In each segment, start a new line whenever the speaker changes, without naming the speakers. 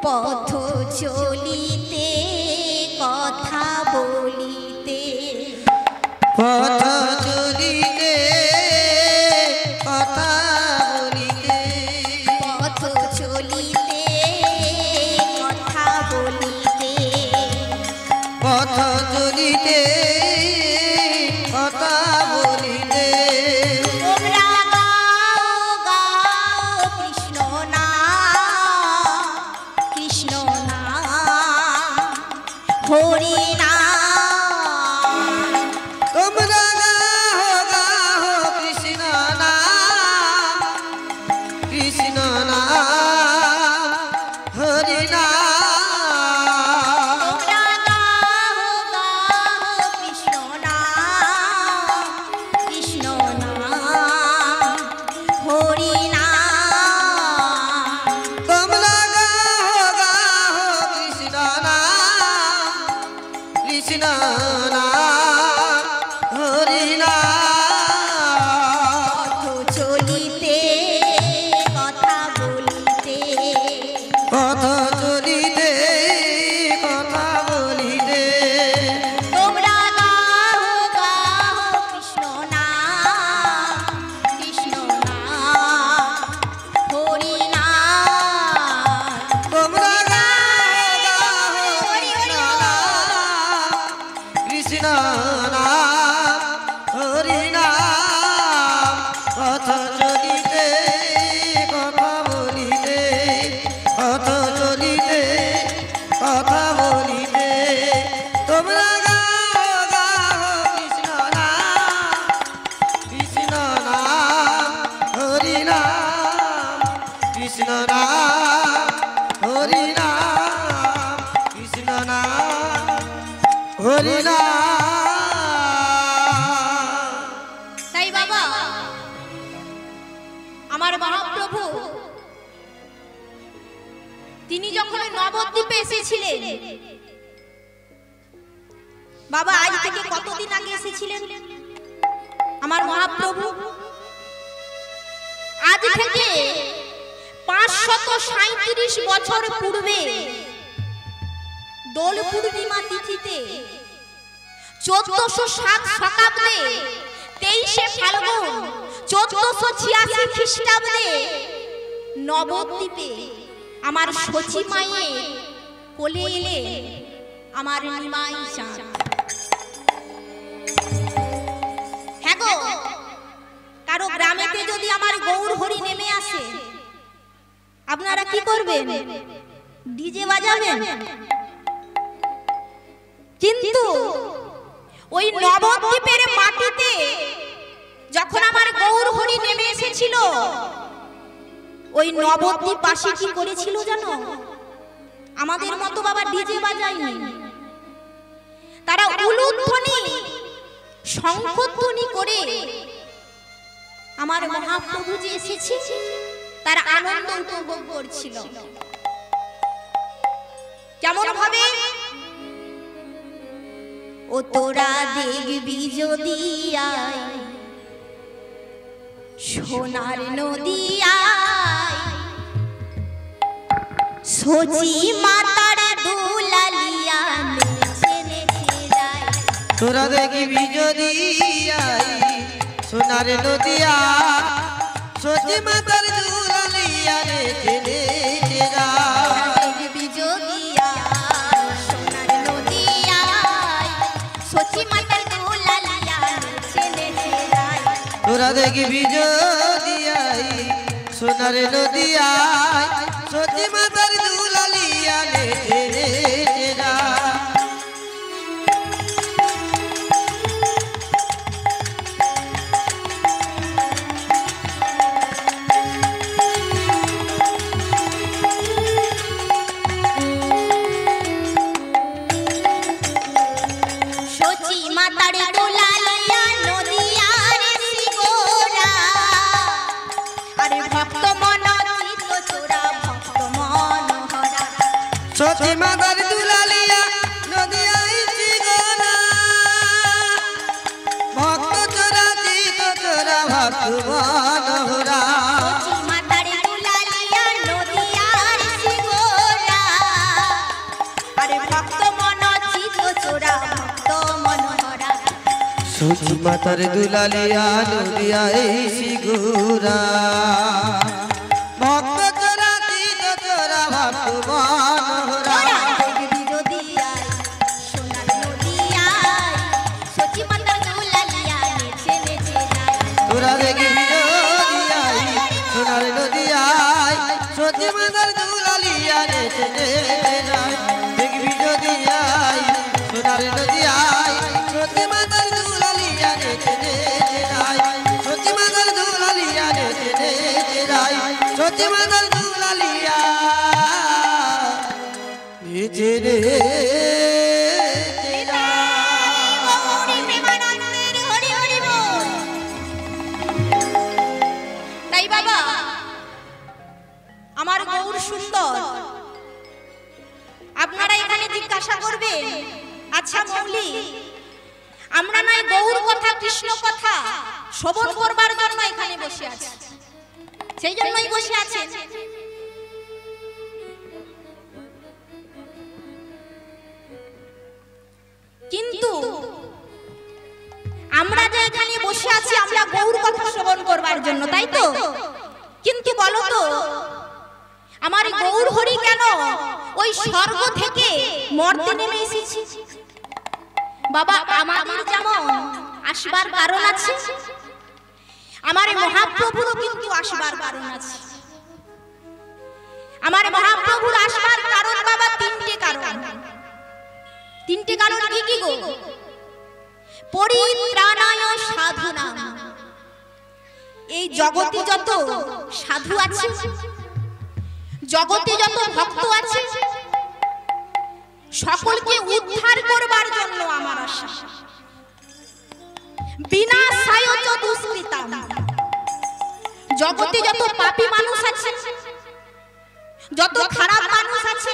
পথ চলিতে কথা বলিতে
পথ চলিতে কথা বলিতে
পথ চলিতে কথা বলিতে
পথ চলিতে কথা বলিতে
তোমরা গাও গাও কৃষ্ণ নাম কৃষ্ণ নাম হরি নাম
তোমরা গাও গাও কৃষ্ণ নাম কৃষ্ণ নাম হরি নাম
তোমরা গাও গাও কৃষ্ণ নাম কৃষ্ণ নাম হরি নাম
তোমরা গাও গাও কৃষ্ণ নাম কৃষ্ণ নাম হরি নাম
পথ চলিতে কথা বলিতে
পথ চলিতে কথা বলিতে
তোমরা গাও গাও কৃষ্ণ নাম কৃষ্ণ নাম হরি নাম
তোমরা গাও গাও
হরি হরি
কৃষ্ণ নাম হরি নাম পথ চলিতে কথা বলিতে পথ চলিতে কথা বলিতে তোমরা গাও গাও কৃষ্ণ নাম কৃষ্ণ নাম হরি নাম কৃষ্ণ নাম হরি নাম কৃষ্ণ নাম হরি নাম
তাই বাবা আমার মহাপ্রভু তিনি যখন নবদ্বীপে এসেছিলেন বাবা আজ থেকে কতদিন আগে এসেছিলেন আমার মহাপ্রভু আজ থেকে 537 বছর পূর্বে দোল পূর্ণিমা তিথিতে 1407 শতাব্দে 23 ফাল্গুন 1486 খ্রিস্টাব্দে নবদ্বীপে আমার সচি মায়ের কোলে এলে আমার নিমাই চাঁদ। হ্যাঁ গো, কারো গ্রামেতে যদি আমার গৌর হরি নেমে আসে আপনারা কি করবেন? ডিজে বাজাবেন? কিন্তু ওই নবদ্বীপের মাটিতে যখন আমার গৌর হরি নেমে এসেছিল ওই নবদ্বীপবাসী কি করেছিল জানো? আমাদের মতো বাবা ডিজে বাজায়নি, তারা উলুধ্বনি শঙ্খধ্বনি করে আমার মহাপ্রভু যে এসেছে তার আনন্দ উপভোগ করছিল। কেমন ভাবে? ও তোরা দেখবি যদি আয় সোনার নদী আয়, সচি মাতার দুলালিয়া নেচে নেচে যায়।
তোরা দেখবি যদি আই সোনার নদিয়া সচি মাতার দুলালিয়া রে চেনে চেরা
দেখবি যদি আয় সোনার নদী আয়, সচি মাতার দুলালিয়া নেচে নেচে যায়।
তোরা দেখবি যদি আই সোনার নদিয়া সচি মাতার দুলালিয়া রে চেনে চেরা
সচি মাতার দুলালিয়া নদিয়ার শিগোরা, আরে ভক্ত মন চিত্ত চোরা ভক্ত মনোহরা।
সচি মাতার দুলালিয়া নদিয়া চিগোনা ভক্ত চোরা চিত চোরা ভক্ত মনোহরা
সচি মাতার দুলালিয়া নদিয়ার শিগোরা,
সচি মাতার দুলালিয়া নদিয়া এই সিগুরা ভক্ত চোরা চিত চোরা ভক্ত মনোহরা
দেখবি যদি আয় সোনার নদিয়ায় সচি মাতার দুলালিয়া নেচে নেচে যায়
তোরা দেখবি নদিয়ায় সোনার নদিয়ায় সচি মাতার দুলালিয়া নেচে নেচে যায় দেখবি নদিয়ায় সোনার নদিয়ায় সচি মাতার দুলালিয়া নেচে নেচে যায় সচি মাতার দুলালিয়া নেচে নেচে যায় সচি মাতার দুলালিয়া নেচে নেচে
গৌরী প্রেমানন্দের হরি হরি বল। তাই বাবা আমার গৌর সুন্দর আপনারা এখানে জিজ্ঞাসা করবেন আচ্ছা মৌলি আমরা নয় গৌর কথা কৃষ্ণ কথা শ্রবণ করবার জন্য এখানে বসে আছি সেই জন্যই বসে আছেন কিন্তু আমরা যে এখানে বসে আছি আমরা গৌর কথা শ্রবণ করবার জন্য তাই তো কিন্তু বলো তো আমার গৌর হরি কেন ওই স্বর্গ থেকে মর্তে নেমে এসেছি বাবা আমাদের যেমন আসবার কারণ আছে আমার মহাপ্রভুরও কিন্তু আসবার কারণ আছে আমার মহাপ্রভুর আসবার কারণ বাবা তিনটে কারণ কি কি গো পরিত্রাণায় সাধনা এই জগতে যত সাধু আছে জগতে যত ভক্ত আছে সকলকে উদ্ধার করবার জন্য আমার আশা বিনাশায় চ দুষ্কৃতাম জগতে যত পাপী মানুষ আছে যত খারাপ মানুষ আছে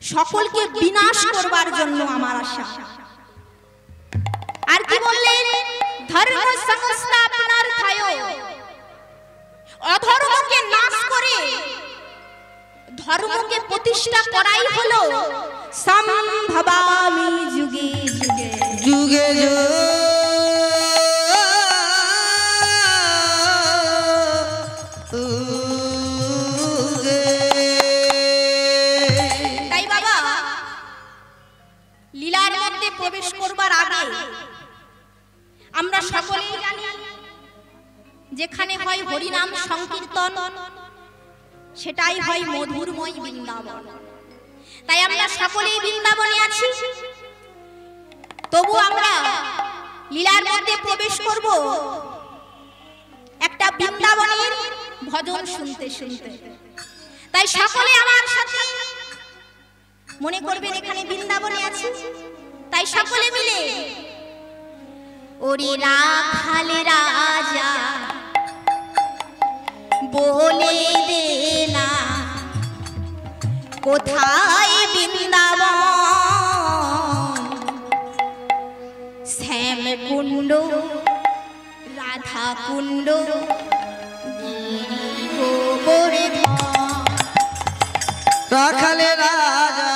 সকলকে বিনাশ করবার জন্য আমার আশা আর কি বললেন ধর্ম সংস্থাপনার্থায় অধর্মকে নাশ করে ধর্মকে প্রতিষ্ঠা করাই হলো সম্ভবামি যুগে যুগে
যুগে যুগে
তাই বাবা লীলার মধ্যে প্রবেশ করবার আগে আমরা সকলেই জানি যেখানে হয় হরিনাম সংকীর্তন সেটাই হয় মধুরময় বৃন্দাবন তাই আমরা সকলেই বৃন্দাবনে আছি তবু আমরা লীলার মধ্যে প্রবেশ করব একটা বৃন্দাবনের ভজন শুনতে শুনতে তাই সকলে আমার সাথে মনে করবেন এখানে বৃন্দাবনে আছি তাই সকলে মিলে ওরে রাখাল রাজা বলে দে না কোথায় বৃন্দাবন শ্যাম কুণ্ড রাধা কুণ্ড গোবর্ধন
রাখালে রাজা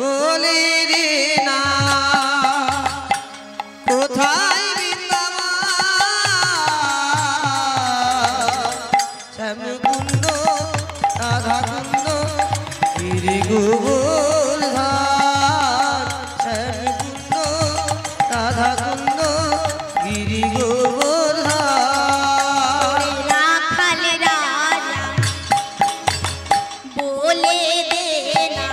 বলি রে না কোথায় বৃন্দাবন শ্যামকুণ্ড রাধাকুণ্ড গিরি গোবর্ধন শ্যামকুণ্ড রাধাকুণ্ড গিরি গোবর্ধন
রাখাল রাজা বলে দে না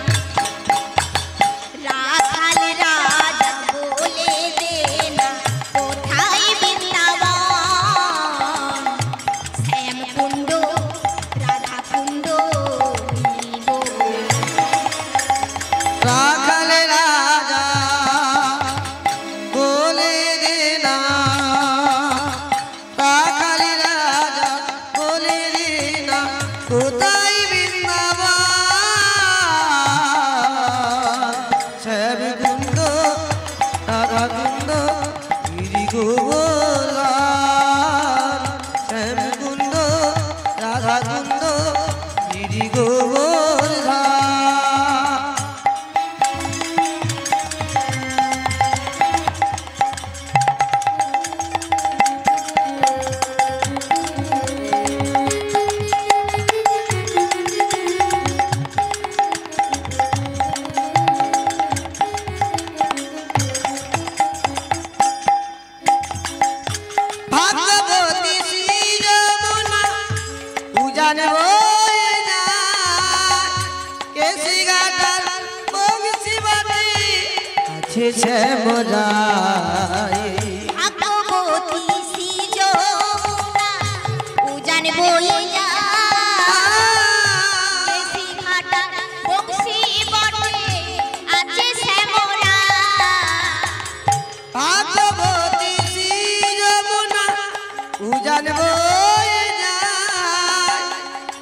রাখাল রাজা বলে দে না কোথায় বৃন্দাবন শ্যামকুণ্ড রাধাকুণ্ড
রাখালে রাজা বলে দে না রাখালে রাজা বলে দে না কোথায় বৃন্দাবন শ্যামকুণ্ড রাধাকুণ্ড গিরি গোবর্ধন শ্যামকুণ্ড রাধাকুণ্ড গিরি গোবর্ধন বুঝি শ্যামরাই
ভাগবতী শ্রী যমুনা উজান বয়ে যায় শ্রী ঘাটা বংশী বটে আছে শ্যামরা
ভাগবতী শ্রী যমুনা উজান বয়ে যায়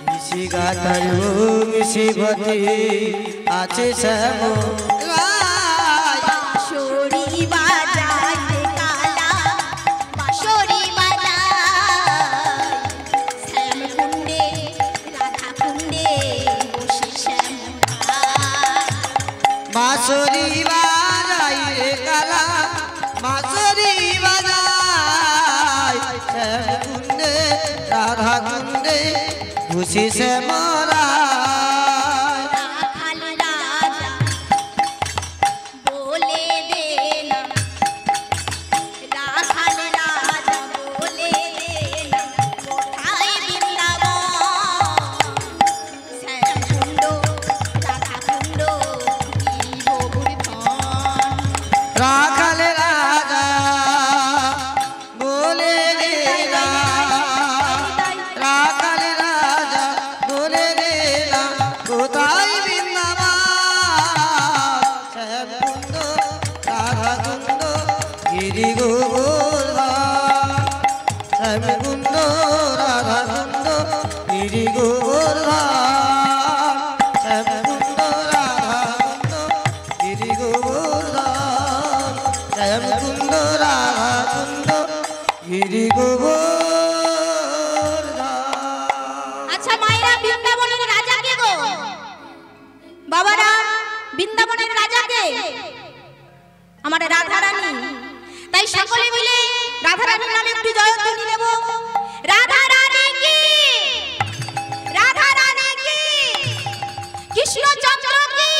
মিশি গাতার মিশি গতি আছে শ্যামরাই
বাঁশরি বাজায় কালা বাঁশরি বাজায় শ্যামকুণ্ডে রাধা কুণ্ডে বসে শ্যামরা
বাঁশরি বাজাই রে কালা বাঁশরি বাজাই শ্যামকুণ্ডে রাধা কুণ্ডে খুশি শ্যামরা
রাখাল রাজা বলে দে না রাখাল রাজা বলে দে না কোথায় বৃন্দাবন শ্যামকুণ্ড রাধাকুণ্ড গিরিবহুর ধন
রাখালে রাজা বলে রে না রাখালে রাজা বলে রে না কোথায় বৃন্দাবন শ্যামকুণ্ড রাধাকুণ্ড গিরি গোবর্ধন শ্যামকুণ্ড রাধাকুণ্ড গিরি গোবর্ধন শ্যামকুণ্ড রাধাকুণ্ড গিরি গোবর্ধন শ্যামকুণ্ড রাধাকুণ্ড গিরি গোবর্ধন।
আচ্ছা মায়েরা বৃন্দাবনের রাজা কে গো বাবারা বৃন্দাবনের রাজা কে আমার রাধা রানী তাই সকলে মিলে রাধা রানীর নামে একটু জয়ধ্বনি দেব রাধা রানী কি রাধা রানী কি কৃষ্ণচন্দ্র কি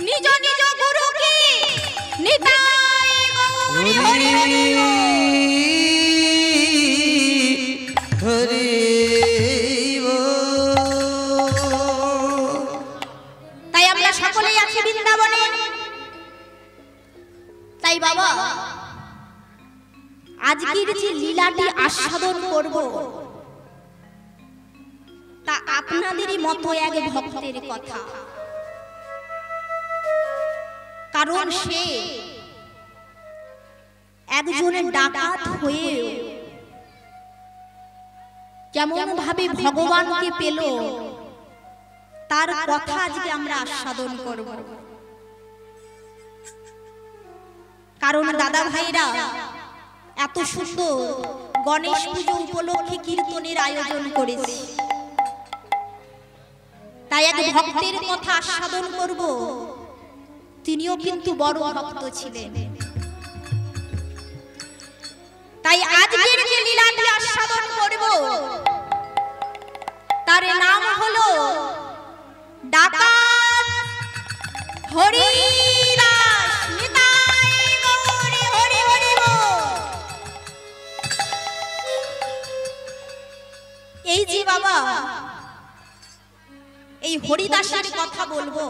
নিজ নিজ গুরু কি নিতাই গৌর হরি হরি
হরি
তাই আমরা সকলেই আছি বৃন্দাবনে তাই বাবা আজকের যে লীলাটি আস্বাদন করব তা আপনাদেরই মতো এক ভক্তের কথা কারণ সে একজনের ডাকাত হয়েও কেমন ভাবে ভগবানকে পেল তার কথা আজকে আমরা আস্বাদন করব কারণ দাদা ভাইরা এত সুন্দর গণেশ পুজো উপলক্ষে কীর্তনের আয়োজন করেছে তাই এক ভক্তের কথা আস্বাদন করব তিনিও কিন্তু বড় ভক্ত ছিলেন তাই আজকের যে লীলাটি আস্বাদন করব তার নাম হলো ডাকাত হরিদাস নিতাই গৌর হরি হরি বল। এই যে বাবা এই হরিদাসের কথা বলবো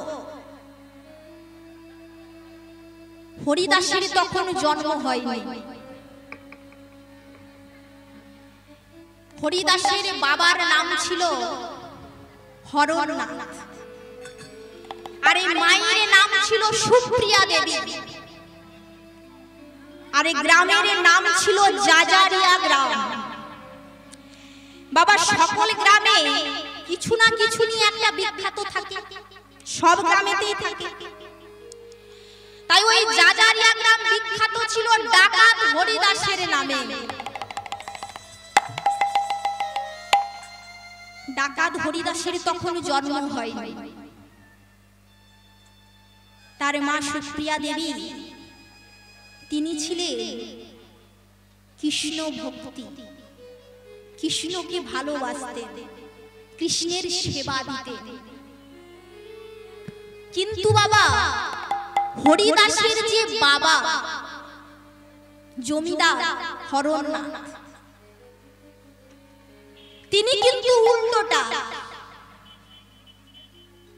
হরিদাসের তখন জন্ম হয়নি হরিদাসের বাবার নাম ছিল হরনাথ আর এই মায়ের নাম ছিল সুপ্রিয়া দেবী আর এই গ্রামের নাম ছিল জাজারিয়া গ্রাম বাবা সকল গ্রামে কিছু না কিছু নিয়ে একটা বিখ্যাত থাকে সব গ্রামেতেই থাকে তাই ওই জাজারিয়া গ্রাম বিখ্যাত ছিল ডাকাত হরিদাসের নামে ডাকাত হরিদাসের তখন জন্ম হয়নি তার মা সুপ্রিয়া দেবী তিনি ছিলেন কৃষ্ণ ভক্তি কৃষ্ণকে ভালোবাসতেন কৃষ্ণের সেবা দিতেন কিন্তু বাবা হরিদাসের যে বাবা জমিদার হরনাথ তিনি কিন্তু উল্টোটা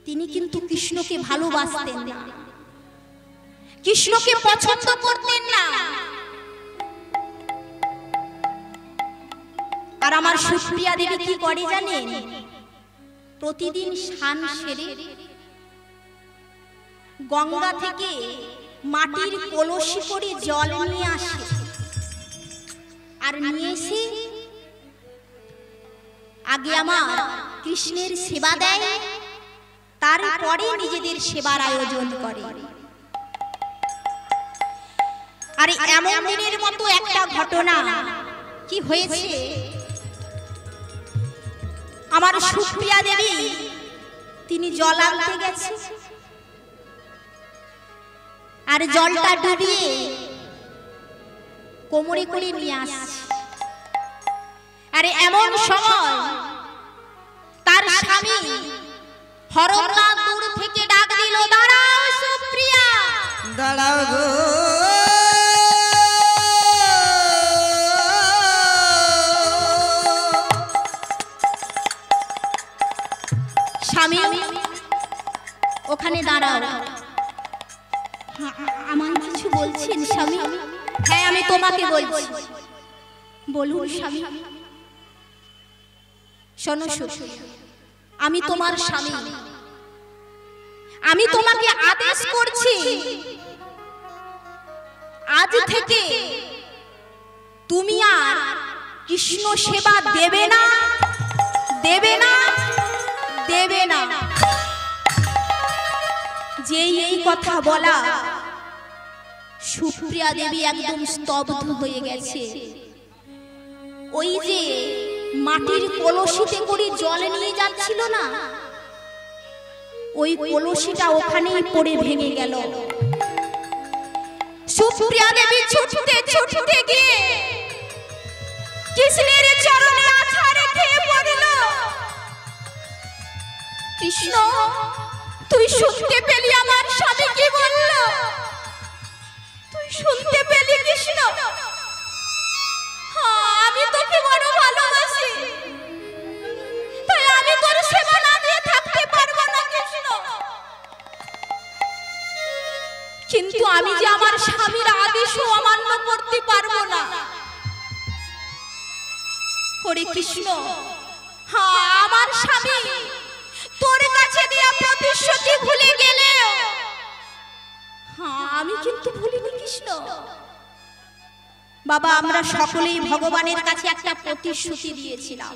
তিনি কিন্তু কৃষ্ণকে ভালোবাসতেন না কৃষ্ণকে পছন্দ করতেন না। আর আমার সুপ্রিয়া দেবী কি করে জানেন? প্রতিদিন স্নান সেরে গঙ্গা থেকে মাটির কলসি করে জল নিয়ে আসে, আর নিয়ে এসে আগে আমার কৃষ্ণের সেবা দেয়, তারপরে নিজেদের সেবার আয়োজন করে। আর এমন দিনের মতো একটা ঘটনা কি হয়েছে, আমার সুপ্রিয়া দেবী তিনি জল আনতে গেছে, আর জলটা ডুবিয়ে কোমরে করে নিয়ে আসছে। আরে এমন সময় তার স্বামী হরনাথ দূর থেকে ডাক দিল, দাঁড়াও সুপ্রিয়া,
দাঁড়াও গো।
স্বামী ওখানে দাঁড়াও। আমার কিছু বলছেন স্বামী? হ্যাঁ, আমি তোমাকে বলছি। বলুন স্বামী। শোনো সুপ্রিয়া, আমি তোমার স্বামী, আমি তোমাকে আদেশ করছি, আজ থেকে তুমি আর কৃষ্ণ সেবা দেবে না, দেবে না, দেবে না। যে এই কথা বলা, সুপ্রিয়া দেবী একদম স্তব্ধ হয়ে গেছে। ওই যে মাটির কলসিতে করে জল নিয়ে যাচ্ছিল না, ওই কলসিটা ওখানেই পড়ে ভেঙে গেল। সুপ্রিয়া দেবী ছুটতে ছুটতে গিয়ে কৃষ্ণের চরণে আছাড় রেখে পড়ল, কৃষ্ণ তুই শুনতে পেলি আমার স্বামী কি বলল? তুই শুনতে পেলি কৃষ্ণ? আমি তোকে বড় ভালোবাসি, তাই আমি তোর সেবা না দিয়ে থাকতে পারবো না কৃষ্ণ। কিন্তু আমি যে আমার স্বামীর আদেশও অমান্য করতে পারবো না। হরে কৃষ্ণ, আমার স্বামী তোর কাছে দেয়া প্রতিশ্রুতি ভুলে গেলে আমি কিন্তু ভুলিনি কৃষ্ণ। বাবা, আমরা সকলেই ভগবানের কাছে একটা প্রতিশ্রুতি দিয়েছিলাম।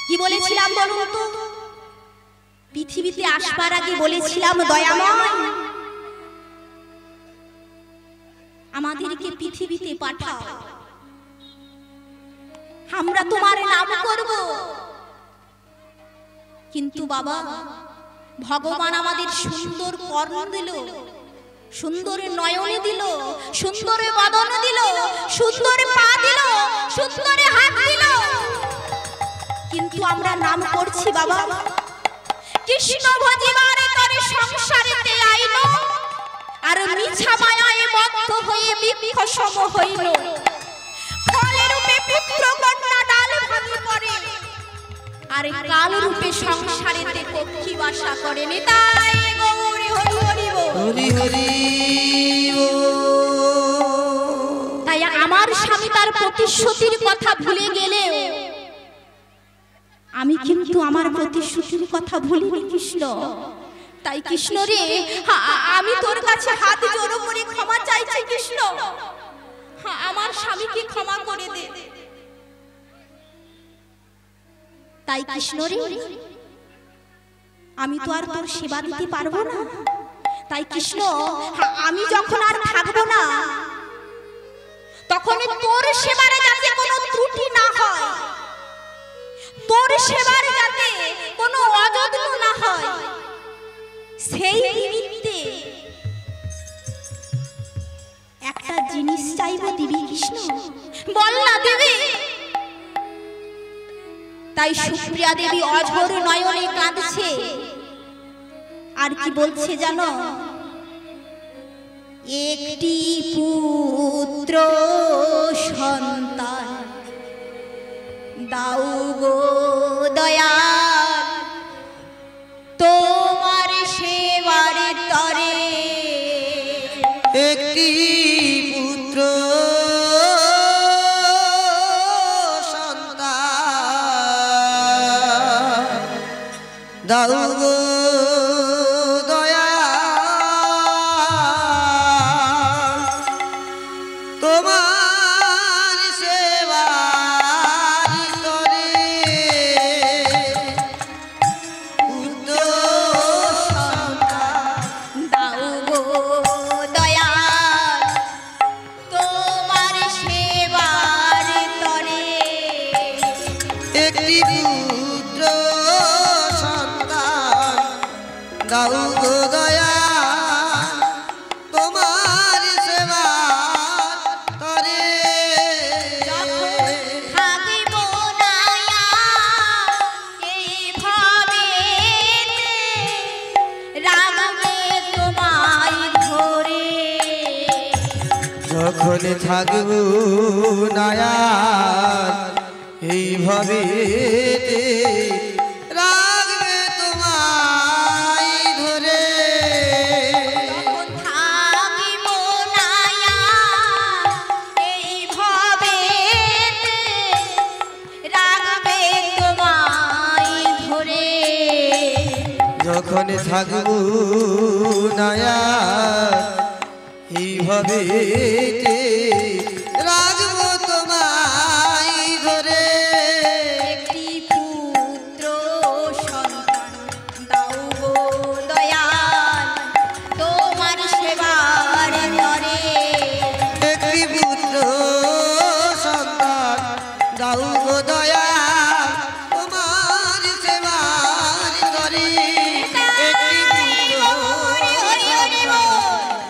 কি বলেছিলাম বলুন তো? পৃথিবীতে আসবার আগে বলেছিলাম, দয়াময় আমাদেরকে পৃথিবীতে পাঠাও, আমরা তোমার নাম করব। কিন্তু বাবা, ভগবান আমাদের সুন্দর কর্ণ দিল, সুন্দর নয়নে দিল, সুন্দর বদন দিল, সুন্দর পা দিল, সুন্দর হাত দিল, কিন্তু আমরা নাম করছি বাবা কৃষ্ণ ভজিবার তরে সংসারেতে আইল, আর মিছা মায়ায় বদ্ধ হয়ে বৃক্ষ সম হইল। ফলে রূপে পুত্র কন্যা ডাল ভাঙি পড়ে, আর কাল রূপে সংসারেতে পক্ষী বাসা করে। নিতাই গৌর হরি হরি বল,
হরি হরি বল।
তাই আমার স্বামী তার প্রতিশ্রুতির কথা ভুলে গেলেও আমি কিন্তু আমার প্রতিশ্রুতির কথা ভুলিনি কৃষ্ণ। তাই কৃষ্ণ রে, আমি তোর কাছে হাত জোড়ো করে ক্ষমা চাইছি কৃষ্ণ, আমার স্বামীকে ক্ষমা করে দে। তাই কৃষ্ণ রে, আমি তো আর তোর সেবা দিতে পারবো না। তাই কৃষ্ণ, আমি যখন আর থাকবো না, তখন তোর সেবার যাতে কোনো ত্রুটি না হয়, তোর সেবার যাতে কোনো অযত্ন না হয়, সেই নিমিত্তে একটা জিনিস চাইবো, দিবি কৃষ্ণ? বল না দিবি? তাই সুপ্রিয়া দেবী অঝোর নয়নে কাঁদছে, আর কি বলছে জানো? একটি পুত্র সন্তান দাও গো দয়াল, তোমার সেবার তরে
দাও গো দয়া তোমার সেবার তরে পুত্র
দাও গো দয়া তোমার সেবার তরে
একটি পুত্র সন্তান দাও গো দয়া তোমার সেবার তরে
থাকিব নায়া এইভাবে রাগবে তোমায় ধরে
যখন থাকব নায়ার এইভাবে রাখবে তোমায় ধরে
থাকিব নায়া এইভাবে রাগবে তোমায় ধরে
যখন থাকব নায়ার এইভাবে রাখবো তোমায় ধরে
একটি পুত্র সন্তান দাও গো দয়াল তোমার সেবার তরে
একটি পুত্র সন্তান দাও গো দয়া তোমার সেবার তরে একটি পুত্র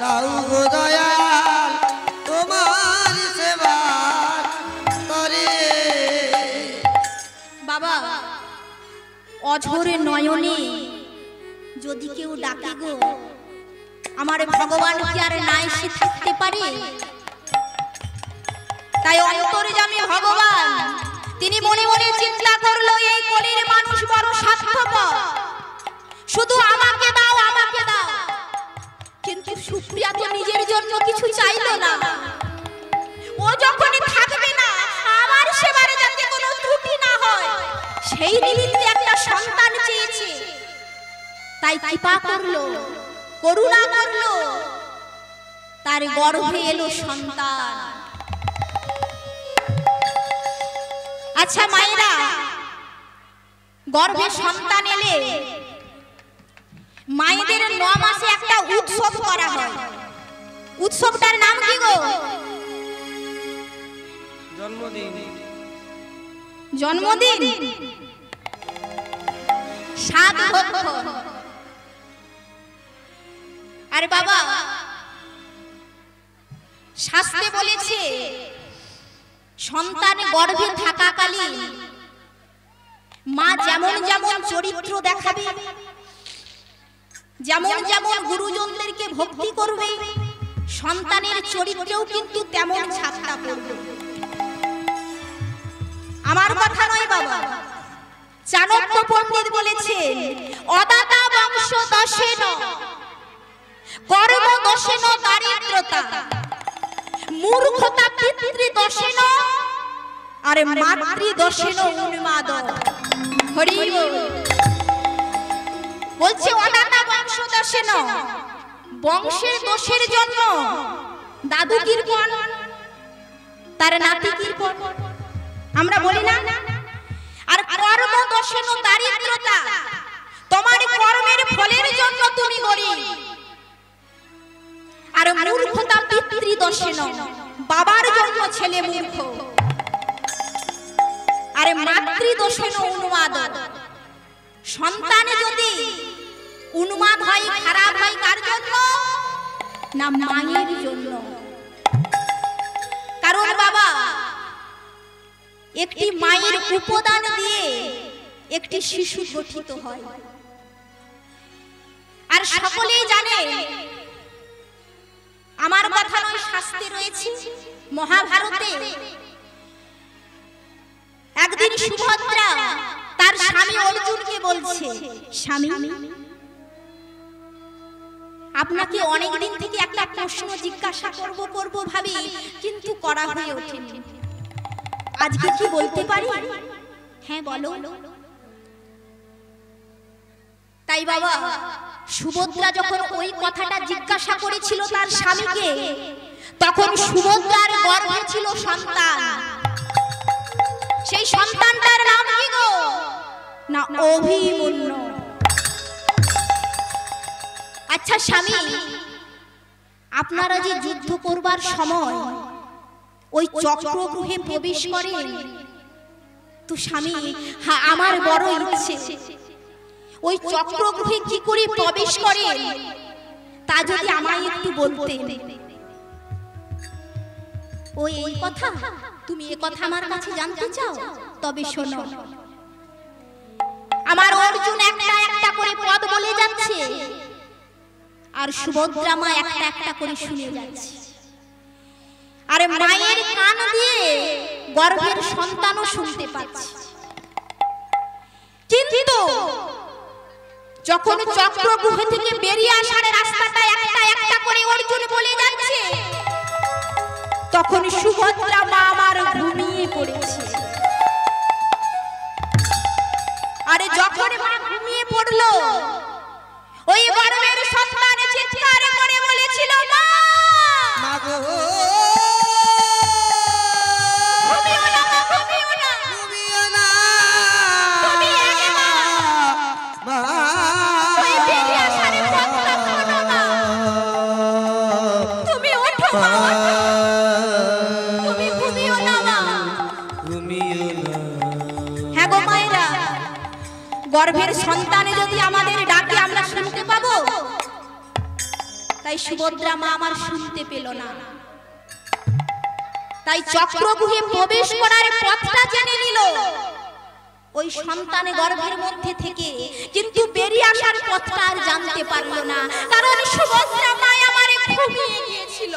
দাও গো দয়া তোমার সেবার তরে
বাবা অঝরে নয়নে যদি কেউ ডাকে গো আমার ভগবান কি আর নাই সে থাকতে পারে তাই অন্তর্যামী ভগবান তিনি মনে মনে চিন্তা করলো এই কলির মানুষ বড় স্বার্থপর শুধু আমাকে দাও কিন্তু সুপ্রিয়া তো নিজের জন্য কিছু চাইলো না ও যখনই থাকবে না আমার সেবারে যাতে কোনো ত্রুটি না হয় সেই নিমিত্তে একটা সন্তান চেয়েছে তাই কৃপা করলো করুণা করলো তার গর্ভে এলো সন্তান আচ্ছা মায়েরা গর্ভে সন্তান এলে মায়েদের 9 মাসে একটা উৎসব করা হয় উৎসবটার নাম কি গো জন্মদিন 7 ভক্ষণ আরে বাবা শাস্ত্রে বলেছে সন্তান গর্ভে থাকাকালীন মা যেমন যেমন চরিত্র দেখাবে যেমন যেমন গুরুজনদেরকে ভক্তি করবে সন্তানের চরিত্রেও কিন্তু তেমন ছাপটা পড়বে আমার কথা নয় বাবা চাণক্য পণ্ডিত বলেছেন অদাতা বংশ দশেন কর্ম দশেন দারিদ্রতা মূর্খতা পিতৃ দশেন আরে মাতৃ দশেন উন্মাদ হরি বল বলছে অদাতা বংশ দশেন বংশের দোষের জন্য দাদু কীর্পন তার নাতি কীর্পন আমরা বলি না আর কর্ম দোষেন দারিদ্রতা তোমার কর্মের ফলের জন্য তুমি গরিব আর মূর্খতা পিতৃ দোষেন বাবার জন্য ছেলে মূর্খ আরে মাতৃ দোষেন উন্মাদ সন্তানে যদি উন্মাদ হয় খারাপ হয় কার জন্য না মায়ের জন্য কারণ বাবা একটি মায়ের উপদান দিয়ে একটি শিশু গঠিত হয় আর সকলেই জানে আমার কথা নয় শাস্ত্রে রয়েছে মহাভারতে একদিন সুভদ্রা তার স্বামী অর্জুনকে বলছে স্বামী আপনাকে অনেক দিন থেকে একটা প্রশ্ন জিজ্ঞাসা করব ভাবি কিন্তু করা হয়ে ওঠেনি আজকে কি বলতে পারি হ্যাঁ বলো তাই বাবা সুভদ্রা যখন ওই কথাটা জিজ্ঞাসা করেছিল তার স্বামীকে, তখন সুভদ্রার গর্ভে ছিল সন্তান। সেই সন্তানটার নাম কি গো? না অভিমন্যু। আচ্ছা স্বামী, আপনারা যে যুদ্ধ করবার সময় ওই চক্রগৃহে প্রবেশ করেন, তো স্বামী আমার বড় ইচ্ছে ওই চক্রগৃহে কি করে প্রবেশ করেন তা যদি আমায় একটু বলতেন। ওই এই কথা, তুমি এই কথা আমার কাছে জানতে চাও? তবে শোনো, আমার অর্জুন একটা একটা করে পদ বলে যাচ্ছে, আর সুভদ্রা মা একটা একটা করে শুনে যাচ্ছে। আর মায়ের কান দিয়ে গর্ভের সন্তানও শুনতে পাচ্ছে। কিন্তু যখন চক্রগৃহ থেকে বেরিয়ে আসার রাস্তাটা একটা একটা করে অর্জুন বলে যাচ্ছে, তখন সুভদ্রা মা আমার ঘুমিয়ে পড়েছে। আরে যখন মা ঘুমিয়ে পড়লো, ওই গর্ভের সন্তান চিৎকার করে বলেছিল, মা
মাগো
ঘুমিও না, ঘুমিও না,
ঘুমিও না
তুমি আগে মা
মা
ওই বেরিয়ে আসার পথটা শোনো না, তুমি ওঠো মা, তুমি ঘুমিও না মা,
ঘুমিও না।
হ্যাঁ গো মায়েরা, গর্ভের সন্তানে যদি আমাদের ডাকে আমরা শুনতে পাবো, তাই সুভদ্রা মা আমার শুনতে পেল না। তাই চক্রগৃহে প্রবেশ করার পথটা জেনে নিল ওই সন্তানে গর্ভের মধ্যে থেকে, কিন্তু বেরিয়ে আসার পথটা আর জানতে পারলো না, কারণ সুভদ্রা মা আমারে ঘুমিয়ে গিয়েছিল।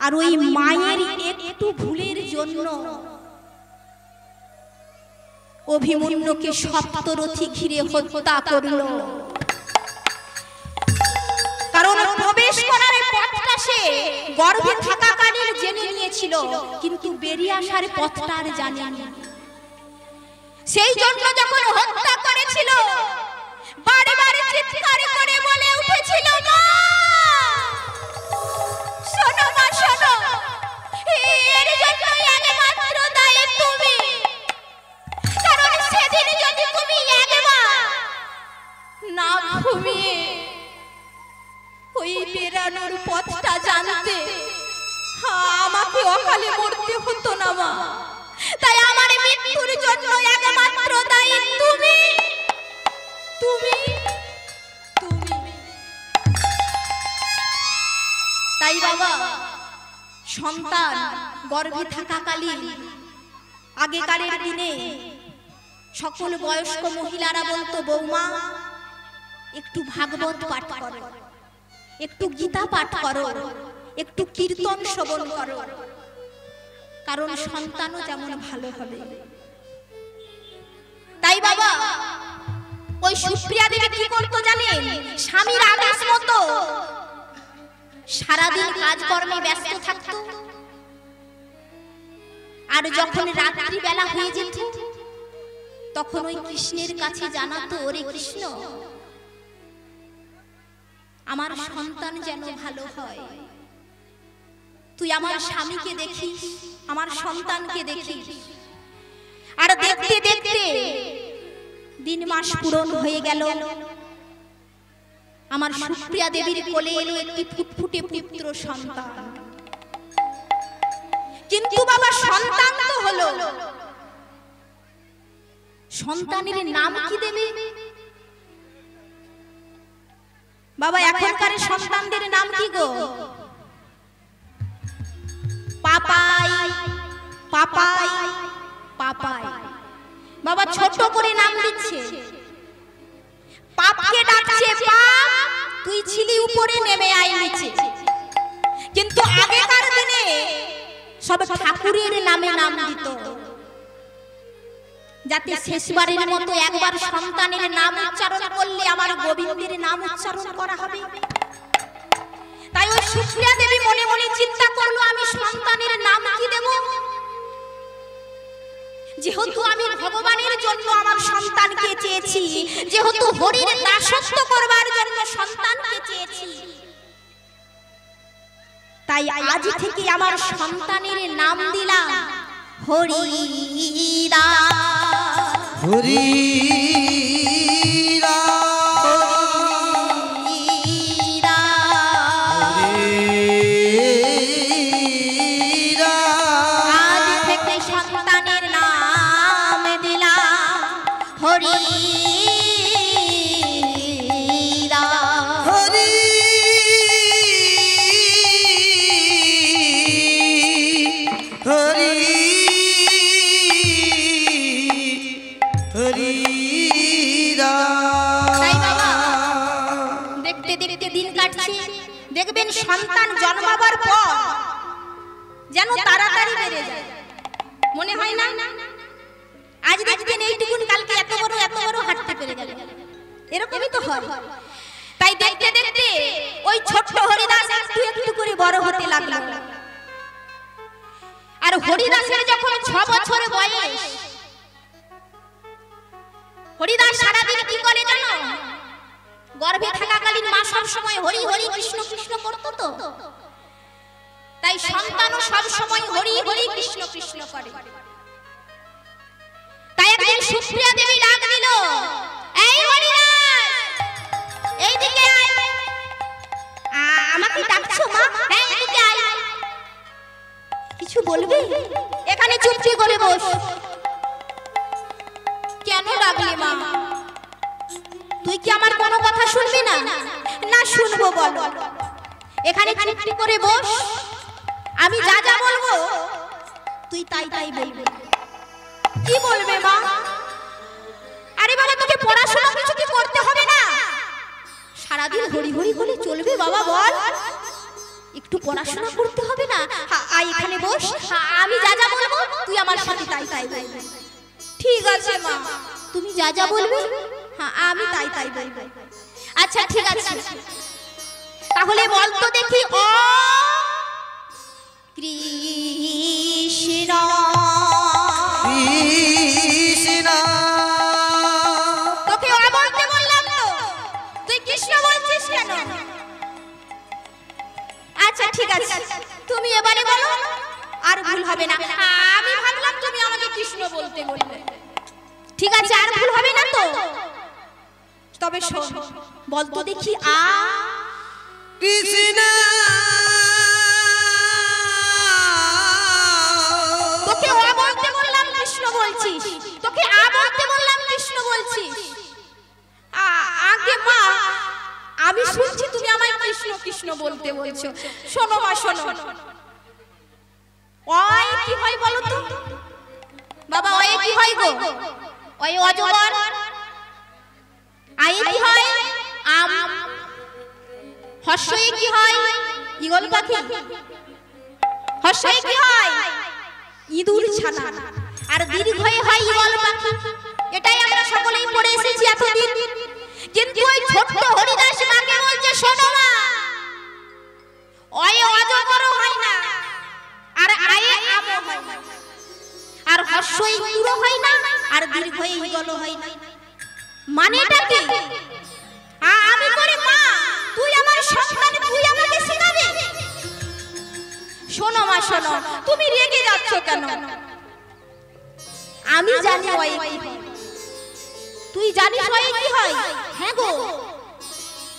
আর ওই মায়ের একটু ভুলের জন্য অভিমন্যুকে সপ্তরথী ঘিরে হত্যা করলো। কারণ প্রবেশ করার পথটা সে গর্ভে থাকাকালীন জেনে নিয়েছিল, কিন্তু বেরিয়ে আসার পথটা আর জানেনি। সেই জন্য যখন হত্যা করেছিল, বারবার চিৎকার করে বলে উঠেছিল, মা শোনো মা শোনো, এর জন্য একমাত্র দায়ী তুমি। কারণ সেদিন যদি তুমি একবার না ঘুমিয়ে ওই বেরানোর পথটা জানতে, আমাকে অকালে মরতে হতো না মা। তাই আমার মৃত্যুর জন্য একমাত্র দায়ী তুমি, তুমি, তুমি। তাই বাবা সন্তান গর্ভে থাকাকালীন আগেকারের দিনে সকল বয়স্ক মহিলারা বলতো, বৌমা একটু ভাগবত পাঠ করো, একটু গীতা পাঠ করো, একটু কীর্তন শ্রবণ করো, কারণ সন্তানও যেমন ভালো হবে। তাই বাবা ওই সুপ্রিয়া দেবী কি করতো জানেন? স্বামীর আদেশ মতো সারাদিন কাজকর্মে ব্যস্ত থাকতো, আর যখন রাত্রি বেলা হয়ে যেত তখন ওই কৃষ্ণের কাছে জানাতো, ওরে কৃষ্ণ আমার সন্তান যেন ভালো হয়, তুই আমার স্বামীকে দেখিস, আমার সন্তানকে দেখিস। আর দেখতে দেখতে দিন মাস পূরণ হয়ে গেল, আমার সুপ্রিয়া দেবীর কোলে এলো একটি ফুটফুটে পুত্র সন্তান। কিন্তু বাবা সন্তান তো হলো, সন্তানের নাম কি দেবে? বাবা এখনকার সন্তানদের নাম কি গো? পাপাই, পাপাই, পাপাই। বাবা ছোট করে নাম দিচ্ছে, পাপকে ডাকছে পাপ, তুই ছিলি উপরে নেমে আয় নিচে। কিন্তু আগেকার দিনে সব ঠাকুরের নামে নাম দিত, যাতে শেষবারের মতো একবার সন্তানের নাম উচ্চারণ করলে আমার গোবিন্দের নাম উচ্চারণ করা হবে। তাই ওই সুপ্রিয়া দেবী মনে মনে চিন্তা করলো, আমি সন্তানের নাম কি দেব? যেহেতু আমি ভগবানের জন্য আমার সন্তানকে চেয়েছি, চেয়েছি, যেহেতু হরির দাসত্ব করবার জন্য সন্তানকে চেয়েছি, তাই আজ থেকে আমার সন্তানের নাম দিলাম হরিদাস। আজ থেকে সন্তানের নাম দিলাম হরিদাস। দেখতে দেখতে দিন কাটছে, দেখবেন সন্তান জন্মাবার পর যেন তাড়াতাড়ি বেড়ে যায়, মনে হয় না? আজ দেখবেন এইটুকুন, কালকে এত বড় হাঁটতে পেরে গেল, এরকমই তো হয়। তাই দেখতে দেখতে ওই ছোট্ট হরিদাস একটু একটু করে বড় হতে লাগলো। আর হরিদাসের যখন 6 বছর বয়স, হরিদাস সারাদিন কি করে জানো? গর্ভে থাকাকালীন মা সব সময় হরি হরি কৃষ্ণ কৃষ্ণ করতো তো, তাই সন্তানও সব সময় হরি হরি কৃষ্ণ কৃষ্ণ করে। তাই একদিন সুপ্রিয়া দেবী ডাক দিল, এই হরিদাস, এইদিকে আয়। আমাকে ডাকছো মা? হ্যাঁ, এইদিকে আয়। কিছু বলবি? এখানে চুপটি করে বস। কেন ডাকলি মা? তুই কি আমার কোনো কথা শুনবি না? না শুনবো, বল। এখানে চুপটি করে বস, আমি যা যা বলবো তুই তাই তাই বলবি। কি বলবে মা? আরে বাবা, তোকে পড়াশোনা কিছু কি করতে হবে না? সারাদিন হরি হরি বলে চলবে বাবা? বল, একটু পড়াশোনা করতে হবে না? আয় এখানে বস, আমি যা যা বলবো তুই আমার সাথে তাই তাই বলবি। ঠিক আছে মা, তুমি যা যা বলবে হ্যাঁ আমি তাই তাই বলবো। আচ্ছা ঠিক আছে, তাহলে বল তো দেখি, ও কৃষ্ণ কৃষ্ণ। তোকে ও বলতে বললাম তো, তুই কৃষ্ণ বলছিস কেন? আচ্ছা ঠিক আছে, তুমি এবারে বলো, আর ভুল হবে না। আমি ভাবলাম তুমি আমাকে কৃষ্ণ বলতে বলবে। ঠিক আছে, আর ভুল হবে না তো? তবে শোন, বল তো দেখি, আ
কৃষ্ণ।
তোকে ও বলতে বললাম কৃষ্ণ বলছিস, তোকে আ বলতে বললাম কৃষ্ণ বলছিস। আগে মা, আমি শুনছি তুমি আমায় কৃষ্ণ কৃষ্ণ বলতে বলছো। শোনো মা, শোনো, ওই কি হয় বলো তো বাবা? ওই কি হয় গো? ওই অজগর। আয়ে কি হয়? আম। হর্ষয়ে কি হয়? ঈগল পাখি। হর্ষয়ে কি হয়? ইঁদুর ছানা। আর দীর্ঘয়ে হয় ঈগল পাখি। এটাই আমরা সকলেই পড়ে এসেছি এতদিন। কিন্তু ওই ছোট্ট হরিদাস মাকে বলছে, শোনো মা, ওই অজগরও হয় না, আর আয়ে আমও হয় না, আর হর্ষয়ে ইঁদুরও হয় না, আর দীর্ঘয়ে ঈগলও হয় না। মানেটা কি? আমি করে মা, তুই আমার সন্তান, তুই আমাকে শেখাবে? শোনো মা, শোনো, তুমি রেগে যাচ্ছ কেন? আমি জানি ওই কি হয়। তুই জানিস ওই কি হয়? হ্যাঁ গো,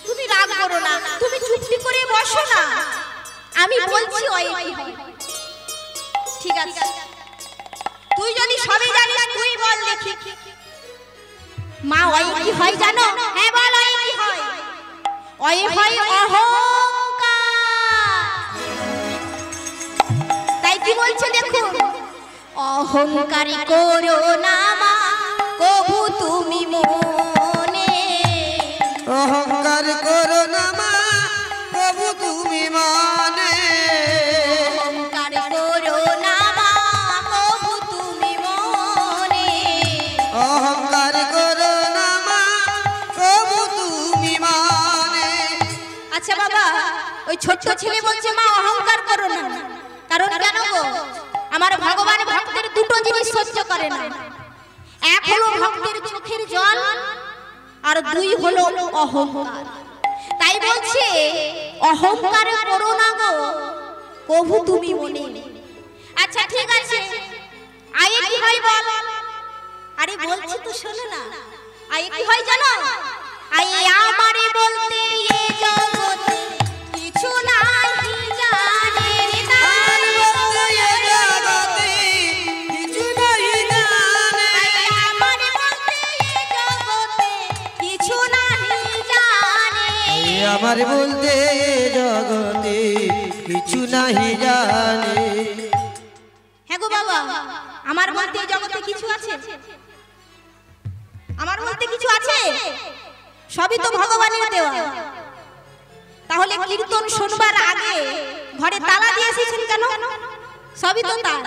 তুমি রাগ করো না, তুমি চুপটি করে বসো না, আমি বলছি ওই কি হয়। ঠিক আছে, তুই যদি সবই জানিস তুই বল দেখি। মা, ওই কি হয় জানো? হ্যাঁ বল, ওই কি হয়? ওই হয় অহংকার। তাই কি বলছে দেখুন, অহংকারী করো না মা কভু তুমি মনে।
অহংকার করো না মা কভু তুমি মানে।
অহংকার করো না মা কভু তুমি মনে।
অহংকার করো না মা কভু তুমি মানে।
আচ্ছা বাবা, ওই ছোট্ট ছেলে বলছে মা অহংকার করো না, কারণ কেন গো? আমার ভগবান ভক্তের দুটো জিনিস সহ্য করে না। এক হলো ভক্তের চোখের জল, আর দুই হলো অহংকার। তাই বলছে অহংকার করো না গো কভু তুমি মনে। আচ্ছা ঠিক আছে, আয়ে কি হয় বল? আরে বলছি তো শোনো না, আয়ে কি হয় জানো? আয়ে আমারে বলতে এ জগতে কিছু নাই জানে রে তাই বলতে এ জগতে কিছু নাই জানে। আয়ে আমারে বলতে এ জগতে কিছু নাই জানে।
আমার বলতে জগতে কিছু নাহি জানে।
হ্যাঁ গো বাবা, আমার বলতে জগতে কিছু আছে? আমার বলতে কিছু আছে? সবই তো ভগবানের দেওয়া। তাহলে কীর্তন শুনবার আগে ঘরে তালা দিয়ে এসেছেন কেন? সবই তো তার,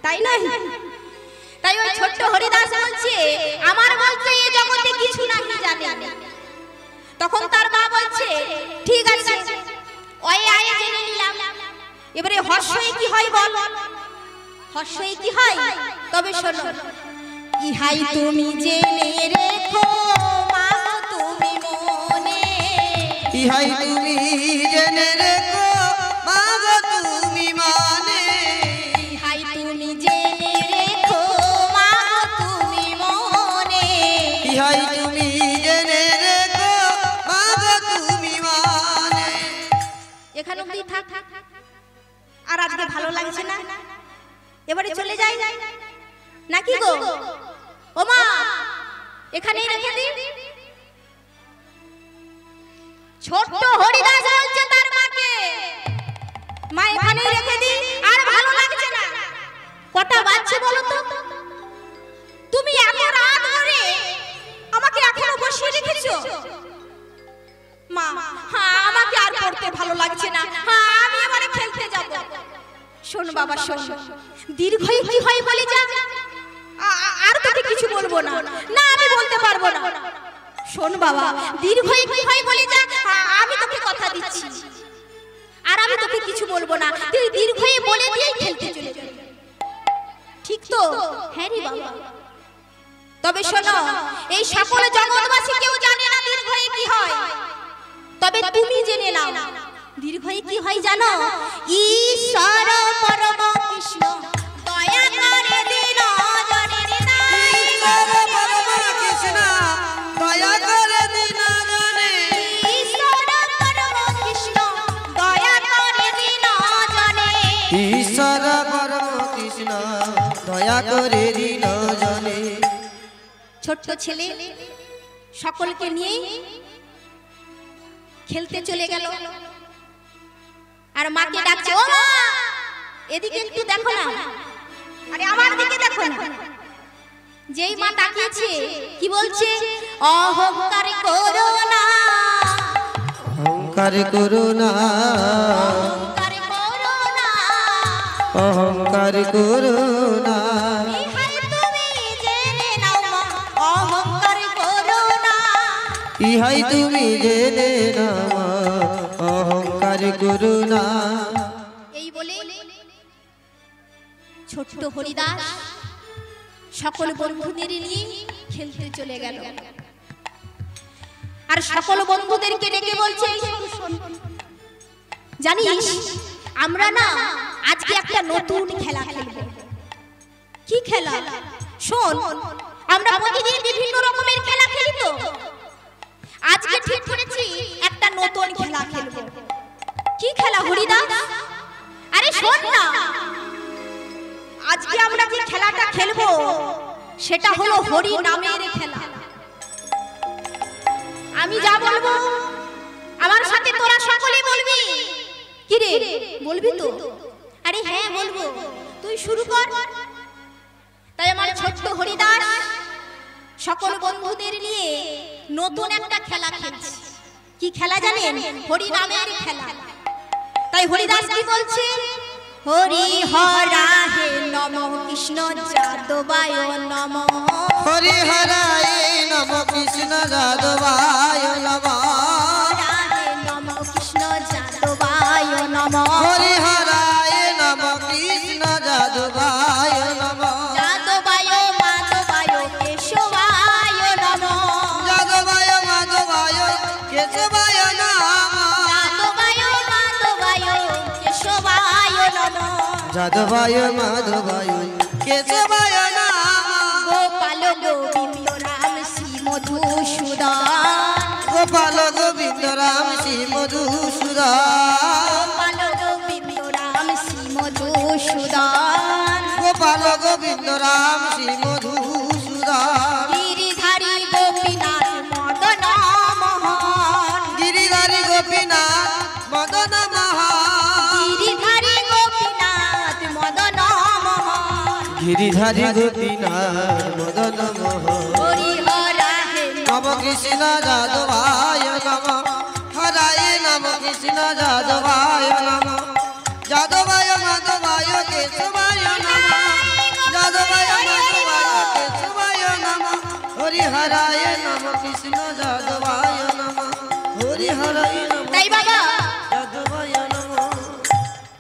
তাই না? তাই ওই ছোট্ট হরিদাস বলছে আমার বলতে এই জগতে কিছু নাহি জানে। তখন তার মা বলছে ঠিক আছে, ওই আয়ে জেনে নিলাম, এবারে হর্ষই কি হয় বল? হর্ষই কি হয়? তবে শোনো, ইহাই তুমি জেনে রেখো মা তুমি মনে।
ইহাই তুমি জেনে রেখো মা গো তুমি মানে।
ইহাই তুমি জেনে রেখো মা তুমি মনে।
ইহাই তুমি জেনে রেখো মা গো তুমি মানে।
এখানে অবধি থাক। আর আজকে ভালো লাগছে না, এবারে চলে যাই নাকি গো? ও মা, এখানেই রেখে দি। ছোট্ট হরিদাস বলছে তার মাকে, মা এখানেই রেখে দি, আর ভালো লাগছে না। কটা বাজছে বলো তো? তুমি এত রাত ধরে আমাকে এখনো বসিয়ে রেখেছো। মা, হ্যাঁ আমাকে আর পড়তে ভালো লাগছে না, হ্যাঁ আমি এবারে খেলতে যাব। শোন বাবা শোন, দীর্ঘই কি হয় বলে যা, আর তোকে কিছু বলবো না। না আমি বলতে পারবো না। শোন বাবা, দীর্ঘই কি হয় বলে যা, আমি তোকে কথা দিচ্ছি, আর আমি তোকে কিছু বলবো না। তুই দীর্ঘই বলে দিয়েই খেলতে চলে যাবি, ঠিক তো? হ্যাঁ রে বাবা। তবে শোনো, এই সকল জগৎবাসী কেউ জানে না দীর্ঘই কি হয়, তবে তুমি জেনে নাও দীর্ঘই কি হয় জানো? ঈশ্বর পরম কৃষ্ণ দয়া করে দিন জনে রে তাই।
ঈশ্বর পরম কৃষ্ণ দয়া করে দিন জনে।
ঈশ্বর পরম কৃষ্ণ দয়া করে দিন জনে।
ঈশ্বর পরম কৃষ্ণ দয়া করে দিন জনে।
ছোট্ট ছেলে সকলকে নিয়ে খেলতে চলে গেল, আর মাকে ডাকছে, ও মা এদিকে একটু দেখো না, আরে আমার দিকে দেখো না। যেই মা তাকিয়েছে কি বলছে? অহংকার করো না,
অহংকার করো না,
অহংকার করো না,
অহংকার করো না।
ইহাই তুমি জেনে নাও মা, অহংকার করো না।
ইহাই তুমি জেনে নাও অহংকার করো না।
এই বলে ছোট্ট হরিদাস সকল বন্ধুদের নিয়ে খেলতে চলে গেল, আর সকল বন্ধুদেরকে ডেকে বলছে জানিস আমরা না আজকে একটা নতুন খেলা খেলবো। কি খেলা? শোন, আমরা প্রতিদিন বিভিন্ন রকমের খেলা খেলি, তো আজকে ঠিক করেছি একটা নতুন খেলা খেলবো। কি খেলা হরিদাস? আরে শোন না, আজকে আমরা যে খেলাটা খেলবো সেটা হলো হরি নামের খেলা। আমি যা বলবো আমার সাথে তোরা সকলেই বলবি। কি রে, বলবি তো? আরে হ্যাঁ বলবো, তুই শুরু কর। তাই আমার ছোট্ট হরিদাস সকল বন্ধুদের নিয়ে নতুন একটা খেলা খেলছে। কি খেলা জানেন? হরি নামের খেলা। তাই হরিদাস কি বলছে? হরি হরা হে নম কৃষ্ণ যাদবায় নম।
হরি হরায় নম কৃষ্ণ যাদবায় নম।
হে নম কৃষ্ণ যাদবায় নম।
হরি হরায় নম কৃষ্ণ যাদবায় নম।
যাদবায় মাধবায় কেশবায় নম।
যাদবায় যাদবায় মাধবায় কেশবায় নাম
গোপাল গোবিন্দ রাম শ্রী মধুসূদন
গোপাল গোবিন্দ রাম শ্রী মধুসূদন
গোপাল গোবিন্দ রাম শ্রী মধুসূদন
গোপাল গোবিন্দ রাম শ্রী মধুসূদন
গিরিধারী গোপীনাথ মদন মোহন
গিরিধারী গোপীনাথ মদন মোহন
গিরিধারী গোপীনাথ মদন মোহন
গিরিধারী গোপীনাথ মদন মোহন
হরিহরা হে
নম কৃষ্ণ যাদবায় নম হরায় নম কৃষ্ণ যাদবায় নম যাদবায় মাধবায় কেশবায় নম যাদবায় মাধবায় কেশবায় নম হরিহরায় নম কৃষ্ণ যাদবায় নম হরিহরায় নম
তাই বাবা
যাদবায় নম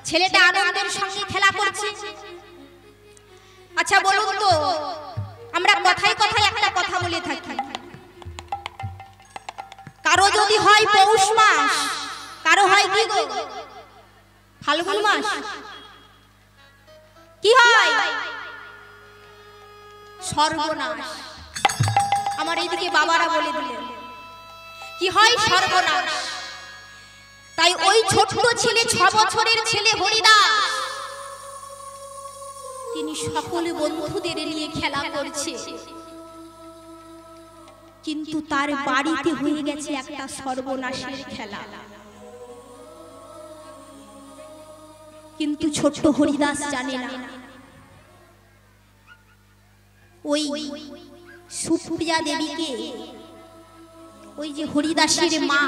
ছেলেটা আনন্দের সঙ্গে খেলা করছে। আচ্ছা বলুন তো, আমরা কথায় কথায় একটা কথা বলে থাকি, কারো যদি হয় পৌষ মাস, কারো হয় কি গো ফাল্গুন মাস, কি হয় সর্বনাশ। আমার এইদিকে বাবারা বলে দিলেন কি হয় সর্বনাশ। তাই ওই ছোট্ট ছেলে 6 বছরের ছেলে হরিদাস তিনি সকল বন্ধুদের নিয়ে খেলা করছে, কিন্তু তার বাড়িতে হয়ে গেছে একটা সর্বনাশের খেলা। কিন্তু ছোট্ট হরিদাস জানে না ওই সুপ্রিয়া দেবীকে, ওই যে হরিদাসের মা,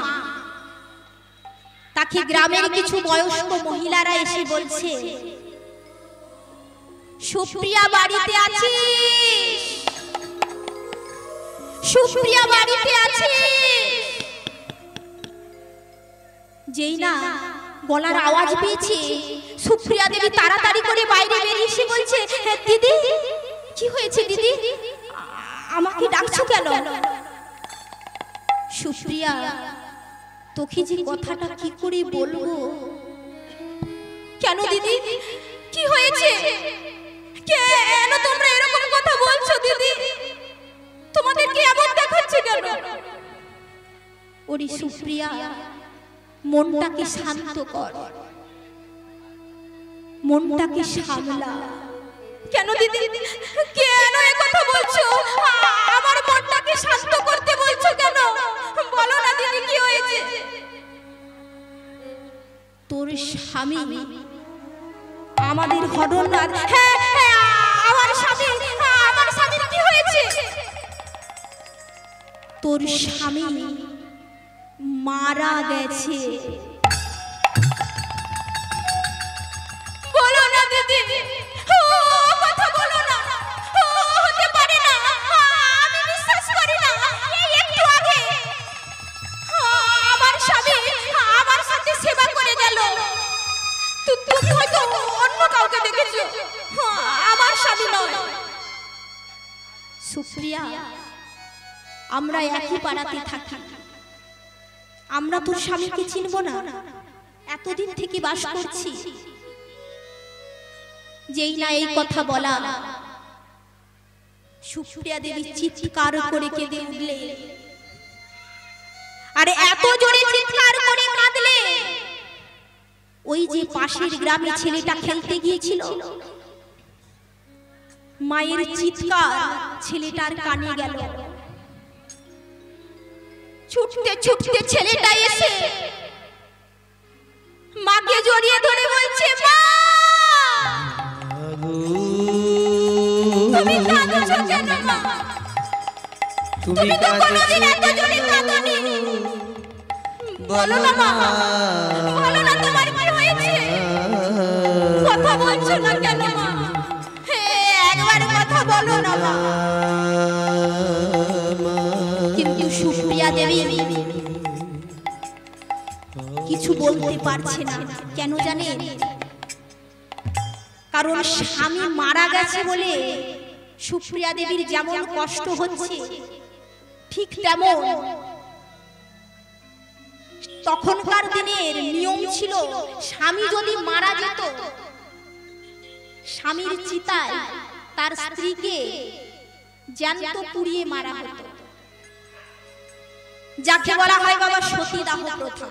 তাকে গ্রামের কিছু বয়স্ক মহিলারা এসে বলছে, সুপ্রিয়া বাড়িতে আছিস, সুপ্রিয়া বাড়িতে আছিস। যেই না গলার আওয়াজ পেয়েছে, সুপ্রিয়া দেবী তাড়াতাড়ি করে বাইরে বেরিয়ে এসে বলছে, দিদি কি হয়েছে দিদি, আমাকে ডাকছো কেন? সুপ্রিয়া, তোকে যে কথাটা কি করে বলবো। কেন দিদি, কি হয়েছে? কেন তোমরা এরকম কথা বলছো দিদি? তোমাদেরকে এমন দেখাচ্ছে কেন? ওরে সুপ্রিয়া, মনটাকে শান্ত কর, মনটাকে সামলা। কেন দিদি, কেন এই কথা বলছো? আমার মনটাকে শান্ত করতে বলছো কেন? বলো না দিদি কি হয়েছে? তোর স্বামী আমাদের হরনাথ, হ্যাঁ আমার স্বামীর কি হয়েছে? তোর স্বামী মারা গেছে। বলো না দিদি, কথা বলো না, হতে পারে না, আমি বিশ্বাস করি না। এই একটু আগে আমার স্বামী আমার সাথে সেবা করে গেল, তুমি হয়তো অন্য কাউকে দেখেছো, আমার স্বামী নয়। সুপ্রিয়া, আমরা একই পাড়াতে থাকি, আমরা তোর স্বামীকে চিনব না? এতদিন থেকে বাস করছি। যেই না এই কথা বলা, সুপ্রিয়া দেবী চিৎকার করে কেঁদে উঠলে। আরে এত জোরে চিৎকার করে কাঁদলে, ওই যে পাশের গ্রামে ছেলেটা খেলতে গিয়েছিল, মায়ের চিৎকার ছেলেটার কানে গেল। ছুটতে ছুটতে ছেলেটা এসে মাকে জড়িয়ে ধরে বলছে, মা তুমি কাঁদছো কেন? মা তুমি তো কোনোদিন এত জোরে কাঁদোনি। বলো না মা, বলো না তোমার কি হয়েছে? কথা বলছো না কেন মা? একবার কথা বলো না মা। কিন্তু সুপ্রিয়া দেবী কিছু বলতে পারছে না। কেন জানেন? কারণ স্বামী মারা গেছে বলে সুপ্রিয়া দেবীর যেমন কষ্ট হচ্ছে, ঠিক তেমন তখনকার দিনের নিয়ম ছিল, স্বামী যদি মারা যেত স্বামীর চিতায় তার স্ত্রীকে জ্যান্ত পুড়িয়ে মারা হতো, যাকে বলা হয় বাবা সতীদাহ প্রথা।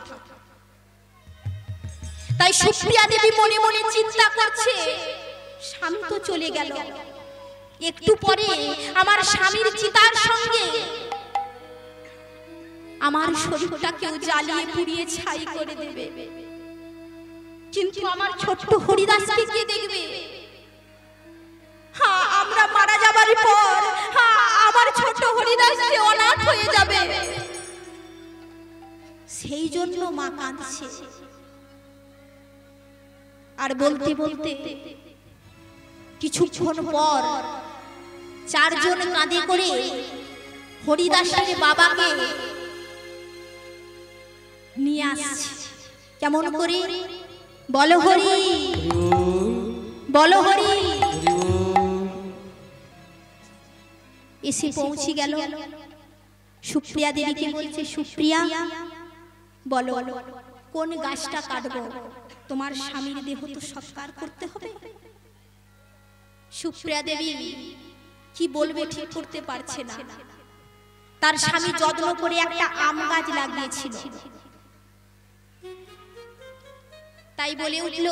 তাই সুপ্রিয়া দেবী মনে মনে চিন্তা করছে, স্বামী তো চলে গেল, একটু পরে আমার স্বামীর চিতার সঙ্গে আমার শরীরটাকেও জ্বালিয়ে পুড়িয়ে ছাই করে দেবে, কিন্তু আমার ছোট্ট হরিদাসকে কে দেখবে? হ্যাঁ, আমরা মারা যাবার পর আমার ছোট হরিদাস যে অনাথ হয়ে যাবে, সেই জন্য মা কাঁদছে। আর বলতে বলতে কিছুক্ষণ পর চারজন কাঁধে করে হরিদাসের বাবাকে নিয়ে আসছে। কেমন করে? বলো হরি, বলো হরি। এসে পৌঁছে গেল, সুপ্রিয়া দেবীকে বলছে, সুপ্রিয়া বলো কোন গাছটা কাটবো, তোমার স্বামীর দেহ তো সৎকার করতে হবে। সুপ্রিয়া দেবী কি বলবে ঠিক করতে পারছে না। তার স্বামী যত্ন করে একটা আম গাছ লাগিয়েছিল, তাই বলে উঠল,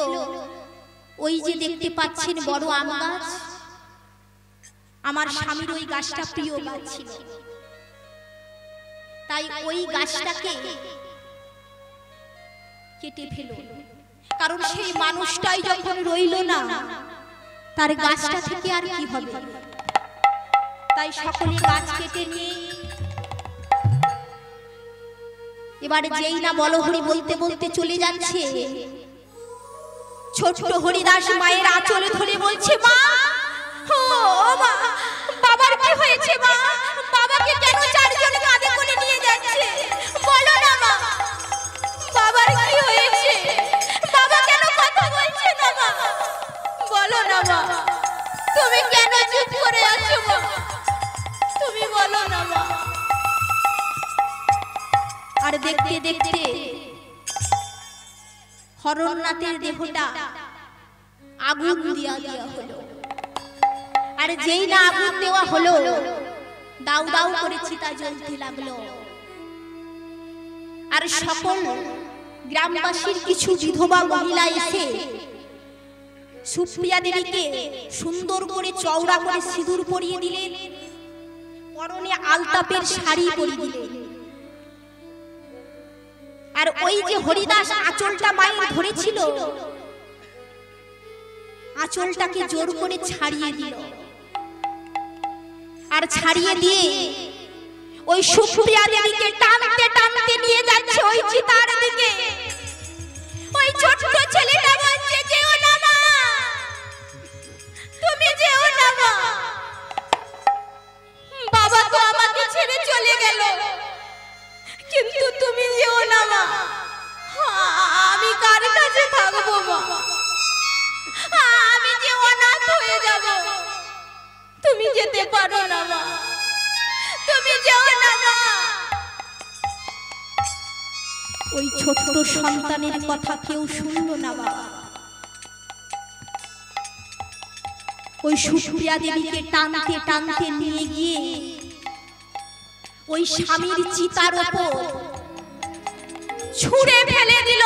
ওই যে দেখতে পাচ্ছেন বড় আম গাছ, আমার স্বামীর ওই গাছটা প্রিয় গাছ ছিল, তাই ওই গাছটাকে কেটে ফেলো, কারণ সেই মানুষটাই যখন রইল না, তার গাছটা থেকে আর কি হবে। তাই সকলে গাছ কেটে নিয়ে এবারে যেই না বলো হরি বলতে বলতে চলে যাচ্ছে, ছোট্ট হরিদাস মায়ের আঁচলে ধরে বলছে, মা, ও মা, বাবার কি হয়েছে মা? বাবাকে কেন চারজন কাঁধে করে নিয়ে যাচ্ছে? বলো না মা, বাবার কি হয়েছে? বাবা কেন কথা বলছে না মা? বলো না মা, তুমি কেন চুপ করে আছো মা? তুমি বলো না মা। আর দেখতে দেখতে হরনাথের দেহটা আগুন দেওয়া হলো। আর যেই না আগুন দেওয়া হলো, দাউ দাউ করে চিতা জ্বলতে লাগলো। আর সকল গ্রামবাসীর কিছু বিধবা মহিলা এসে সুপ্রিয়া দেবীকে সুন্দর করে চওড়া করে সিঁদুর পরিয়ে দিলেন, পরনে আলতাপের শাড়ি পরিয়ে দিলেন। আর ওই যে হরিদাস আঁচলটা মায়ের ধরেছিল, আঁচলটাকে জোর করে ছাড়িয়ে দিল। আর ছাড়িয়ে দিয়ে ওই সুপ্রিয়া দেবীকে টানতে টানতে নিয়ে যাচ্ছে ওই চিতার দিকে। ওই ছোট্ট ছেলেটা বলছে, যেও না মা, তুমি যেও না মা, বাবা তো আমাকে ছেড়ে চলে গেল, কিন্তু তুমি যেও না মা, আমি কার কাছে থাকবো মা? আমি যে অনাথ হয়ে যাব, তুমি যেতে পারো না মা, তুমি যেও না মা। ওই ছোট্ট সন্তানের কথা কেউ শুনলো না বাবা। ওই সুপ্রিয়া দেবীকে টানতে টানতে নিয়ে গিয়ে ওই স্বামীর চিতার উপর ছুঁড়ে ফেলে দিল।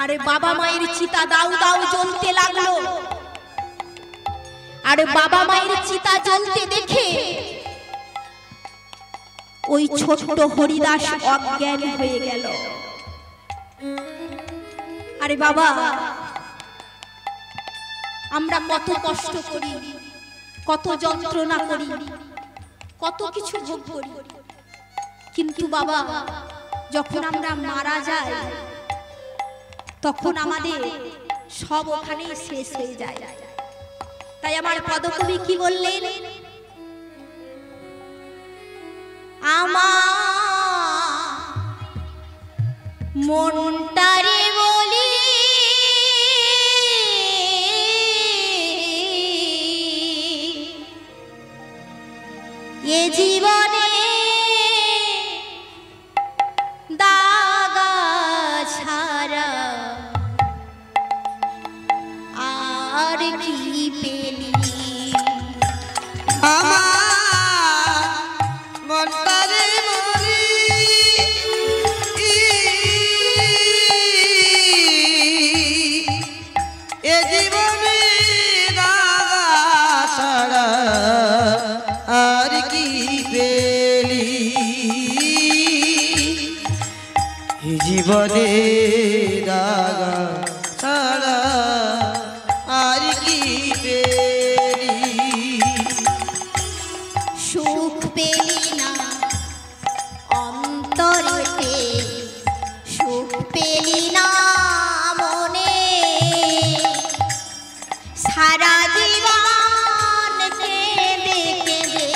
আরে বাবা মায়ের চিতা দাউ দাউ জ্বলতে লাগলো। আরে বাবা মায়ের চিতা জ্বলতে দেখে ওই ছোট্ট হরিদাস অজ্ঞান হয়ে গেল। আরে বাবা, আমরা কত কষ্ট করি, কত যন্ত্রণা করি, কত কিছু ভোগ করি, কিন্তু বাবা যখন আমরা মারা যাই তখন আমাদের সব ওখানেই শেষ হয়ে যায়। তাই আমার পদকবি কি বললেন, আমার মনটারে বলি এ জীবনে দাগা ছাড়া পেলি
আমার মনটারে মরি এ জীবনে রাগা ছাড়া আর কি পেলি এ জীবনে রাগা ছাড়া আর কি পেলি
সুখ পেলি না অন্তরেতে সুখ পেলি না মনে সারা জীবন কেঁদে কেঁদে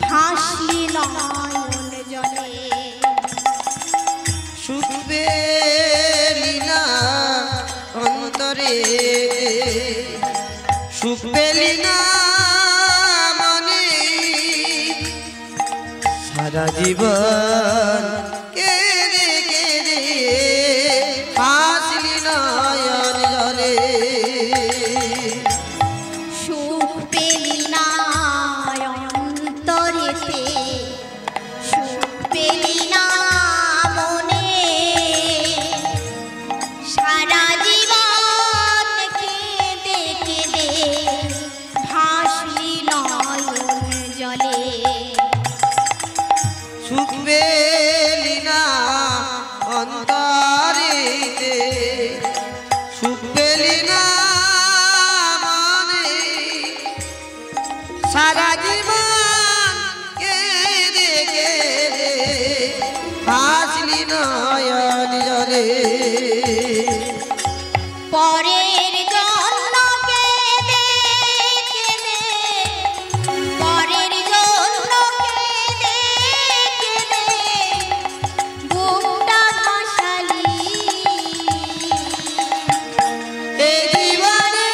ভাসলি নয়ন জলে
সুখ পেলি না অন্তরে সুখ পেলি না মনে সারা জীবন কেঁদে কেঁদে হাসলি নয়ন জলে
সুখ পেলি না অন্তরেতে সুখ পেলি না মনে সারা জীবন কেঁদে কেঁদে ভাসলি নয়ন জলে
সুখ পেলি না অন্তরেতে সুখ পেলি না মনে সারা জীবন কেঁদে কেঁদে হাসলি নয়ন জলে
পরের জন্য কেঁদে কেঁদে পরের জন্য কেঁদে কেঁদে বুকটা ভাসালি
এ জীবনে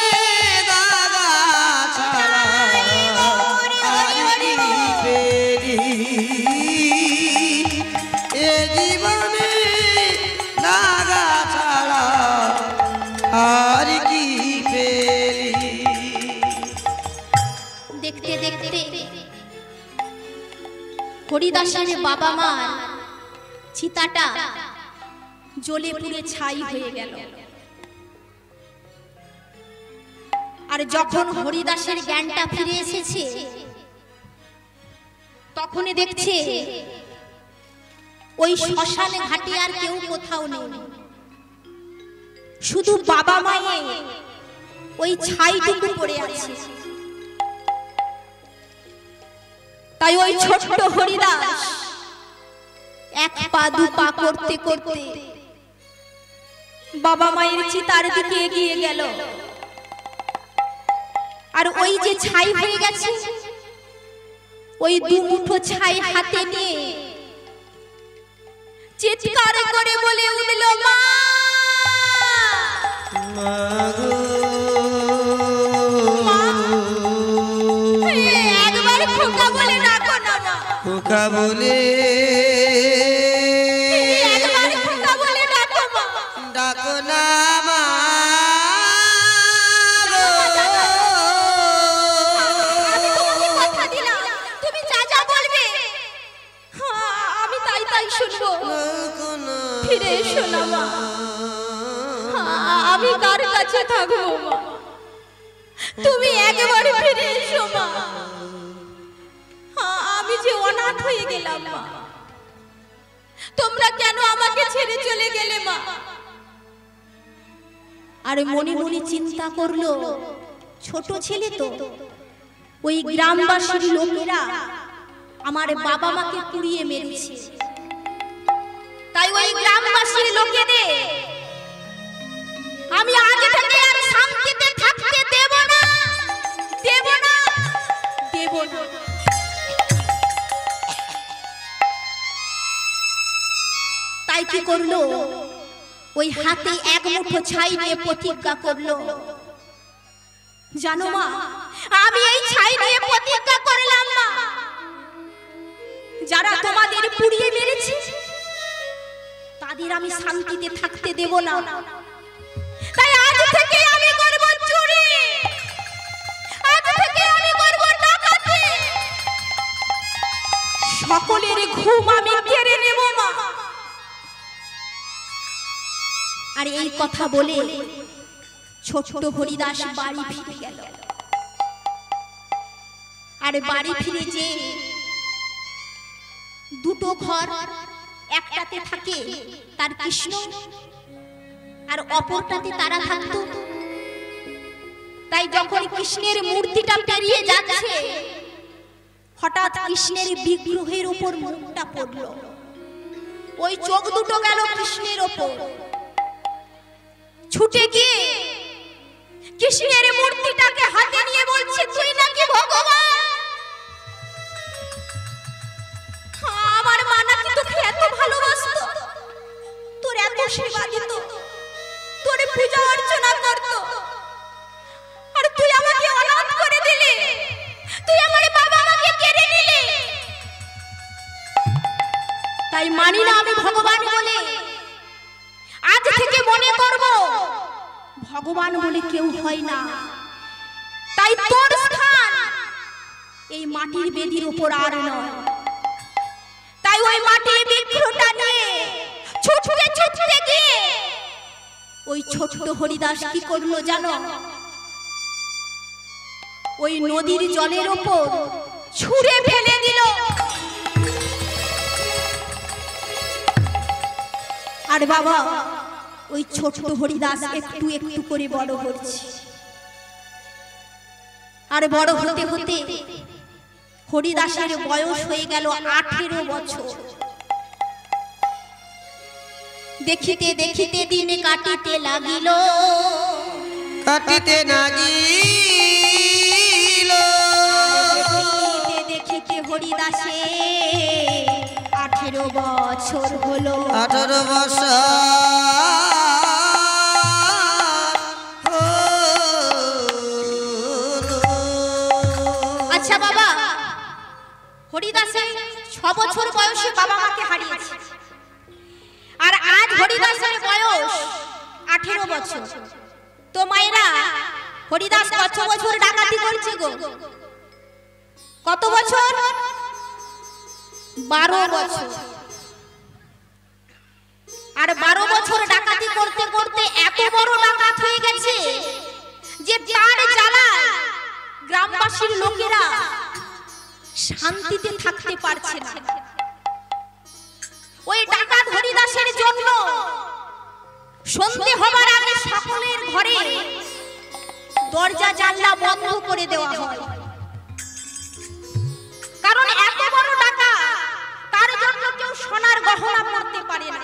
দাগা ছাড়া আর কি পেলি এ জীবনে দাগা ছাড়া আর কি পেলি
দেখতে দেখতে হরিদাসের বাবা মার চিতাটা জ্বলে পুড়ে ছাই হয়ে গেল। আর যখন হরিদাসের জ্ঞানটা ফিরে এসেছে তখনই দেখছে ওই শ্মশানে ঘাটে আর কেউ কোথাও নেই, শুধু বাবা মায়ে ওই ছাইটুকু পড়ে আছে। তাই ওই ছোট্ট হরিদাস এক পা দু পা করতে করতে বাবা মায়ের চিতার দিকে এগিয়ে গেল। আর ওই যে ছাই হয়ে গেছে ওই দু মুঠো ছাই হাতে নিয়ে চিৎকার করে বলে উঠল, মা
মাগো
একবার খোকা বলে ডাকো না মা,
খোকা বলে
একবার খোকা বলে ডাকো মা।
ডাকো না মা গো।
আমি তোমাকে কথা দিলাম তুমি যা যা বলবে আমি তাই তাই শুনবো।
ডাকো না
ফিরে এসো না মা, আমি কার কাছে থাকবো মা, তুমি একবার ফিরে এসো মা। আমি যে অনাথ হয়ে গেলাম মা, তোমরা কেন আমাকে ছেড়ে চলে গেলে মা? আরে মনে মনে চিন্তা করলো ছোট ছেলে তো, ওই গ্রামবাসীর লোকেরা আমার বাবা মাকে পুড়িয়ে মেরেছে, তাই ওই গ্রামবাসীর লোকেদের আমি আজ থেকে আর শান্তিতে থাকতে দেব না, দেব না, দেব না। তাই কি করলো, ওই হাতে এক মুঠো ছাই নিয়ে প্রতিজ্ঞা করলো, জানো মা আমি এই ছাই নিয়ে প্রতিজ্ঞা করলাম মা, যারা তোমাদের পুড়িয়ে মেরেছে তাদের আমি শান্তিতে থাকতে দেব না। তাই আজ থেকে আমি করব চুরি, সকলের ঘুম আমি কেড়ে নেব মা। আর এই কথা বলে ছোট্ট হরিদাস বাড়ি ফিরে গেল। আর বাড়ি ফিরে যে দুটো ঘর, একটাতে থাকে তার কৃষ্ণ আর অপরটাতে তারা থাকতো। তাই যখন কৃষ্ণের মূর্তিটা পেরিয়ে যাচ্ছে, হঠাৎ কৃষ্ণের বিগ্রহের উপর মুখটা পড়ল। ওই চোখ দুটো গেল কৃষ্ণের উপর। ছুটে গিয়ে কৃষ্ণের মূর্তিটাকে হাতে নিয়ে বলছে, তুই নাকি ভগবান? আমার মা নাকি তোকে এত ভালোবাসত, তোর এত সেবা দিত, তোর পূজা অর্চনা করত, আর তুই আমাকে অনাথ করে দিলি, তুই আমার বাবা মাকে কেড়ে নিলি। তাই মানি না আমি ভগবান বলে। আজ থেকে মনে করব ভগবান বলে কেউ হয় না। তাই তোর স্থান এই মাটির বেদির উপর আর নয়। তাই ওই মাটির বিগ্রহটা নিয়ে ছুটতে ছুটতে গিয়ে ওই ছোট্ট হরিদাস কি করলো জানো? ওই নদীর জলের উপর ছুঁড়ে ফেলে দিল। আর বাবা, ওই ছোট্ট হরিদাস একটু একটু করে বড় হচ্ছে। আর বড় হতে হতে হরিদাসের বয়স হয়ে গেল 18 বছর। দেখিতে দেখিতে দিন কাটিতে লাগিল,
কাটিতে লাগিল।
দেখিতে দেখিতে হরিদাসে 18 বছর হলো।
18 বছর।
আচ্ছা বাবা, হরিদাসের 6 বছর বয়সে বাবা মাকে হারিয়েছে, আর আজ হরিদাসের বয়স 18 বছর। তো মায়েরা, হরিদাস কত বছর ডাকাতি করছে গো? কত বছর? 12 বছর। আর 12 বছর ডাকাতি করতে করতে এত বড় ডাকাত হয়ে গেছে যে তার জ্বালায় গ্রামবাসীর লোকেরা শান্তিতে থাকতে পারছে না। ওই ডাকাত হরিদাসের জন্য সন্ধে হবার আগে সকলের ঘরে দরজা জানলা বন্ধ করে দেওয়া হয়। কারণ এত বড় ডাকাত, তার জন্য কেউ সোনার গহনা পরতে পারে না।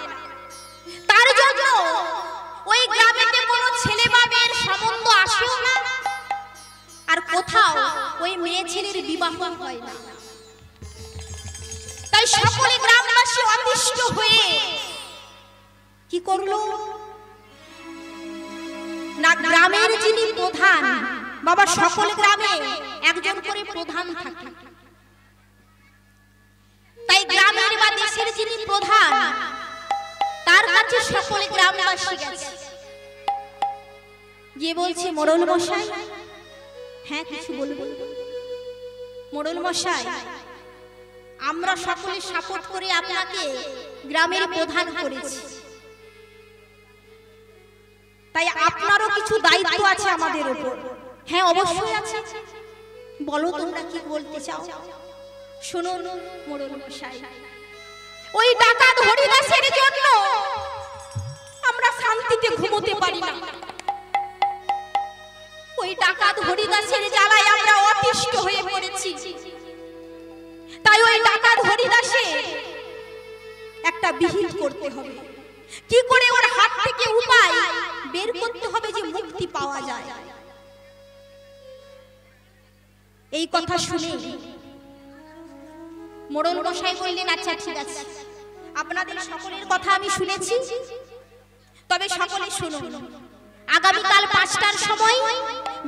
তার জন্য ওই গ্রামেতে কোনো ছেলে বা মেয়ের সম্বন্ধ আসেও না, আর কোথাও ওই মেয়ে ছেলের বিবাহ হয় না। তাই সকলে গ্রামবাসী অতিষ্ঠ হয়ে কি করলো না, গ্রামের যিনি প্রধান, বাবা সকল গ্রামে একজন করে প্রধান থাকে। তাই গ্রামের বা দেশের যিনি প্রধান, তার কাছে সকলে গ্রামবাসী গেছে, গিয়ে বলছে, মোড়ল মশাই, হ্যাঁ কিছু বলবো? মোড়ল মশাই, আমরা সকলে সাপোর্ট করে আপনাকে গ্রামের প্রধান করেছি, তাই আপনারও কিছু দায়িত্ব আছে আমাদের উপর। হ্যাঁ অবশ্যই আছে, বলো তোমরা কি বলতে চাও। শুনুন মোড়ল মশাই, ওই ডাকাত হরিদাসের জন্য আমরা শান্তিতে ঘুমোতে পারি না। ওই ডাকাত হরিদাসের জ্বালায় আমরা অতিষ্ঠ হয়ে পড়েছি। তাই ওই ডাকাত হরিদাসে একটা বিহিত করতে হবে, কি করে ওর হাত থেকে উপায় বের করতে হবে যে মুক্তি পাওয়া যায়। এই কথা শুনে মোড়ল মশাই বললেন, আচ্ছা ঠিক আছে, আপনাদের সকলের কথা আমি শুনেছি, তবে সকলে শুনুন, আগামীকাল 5টার সময়,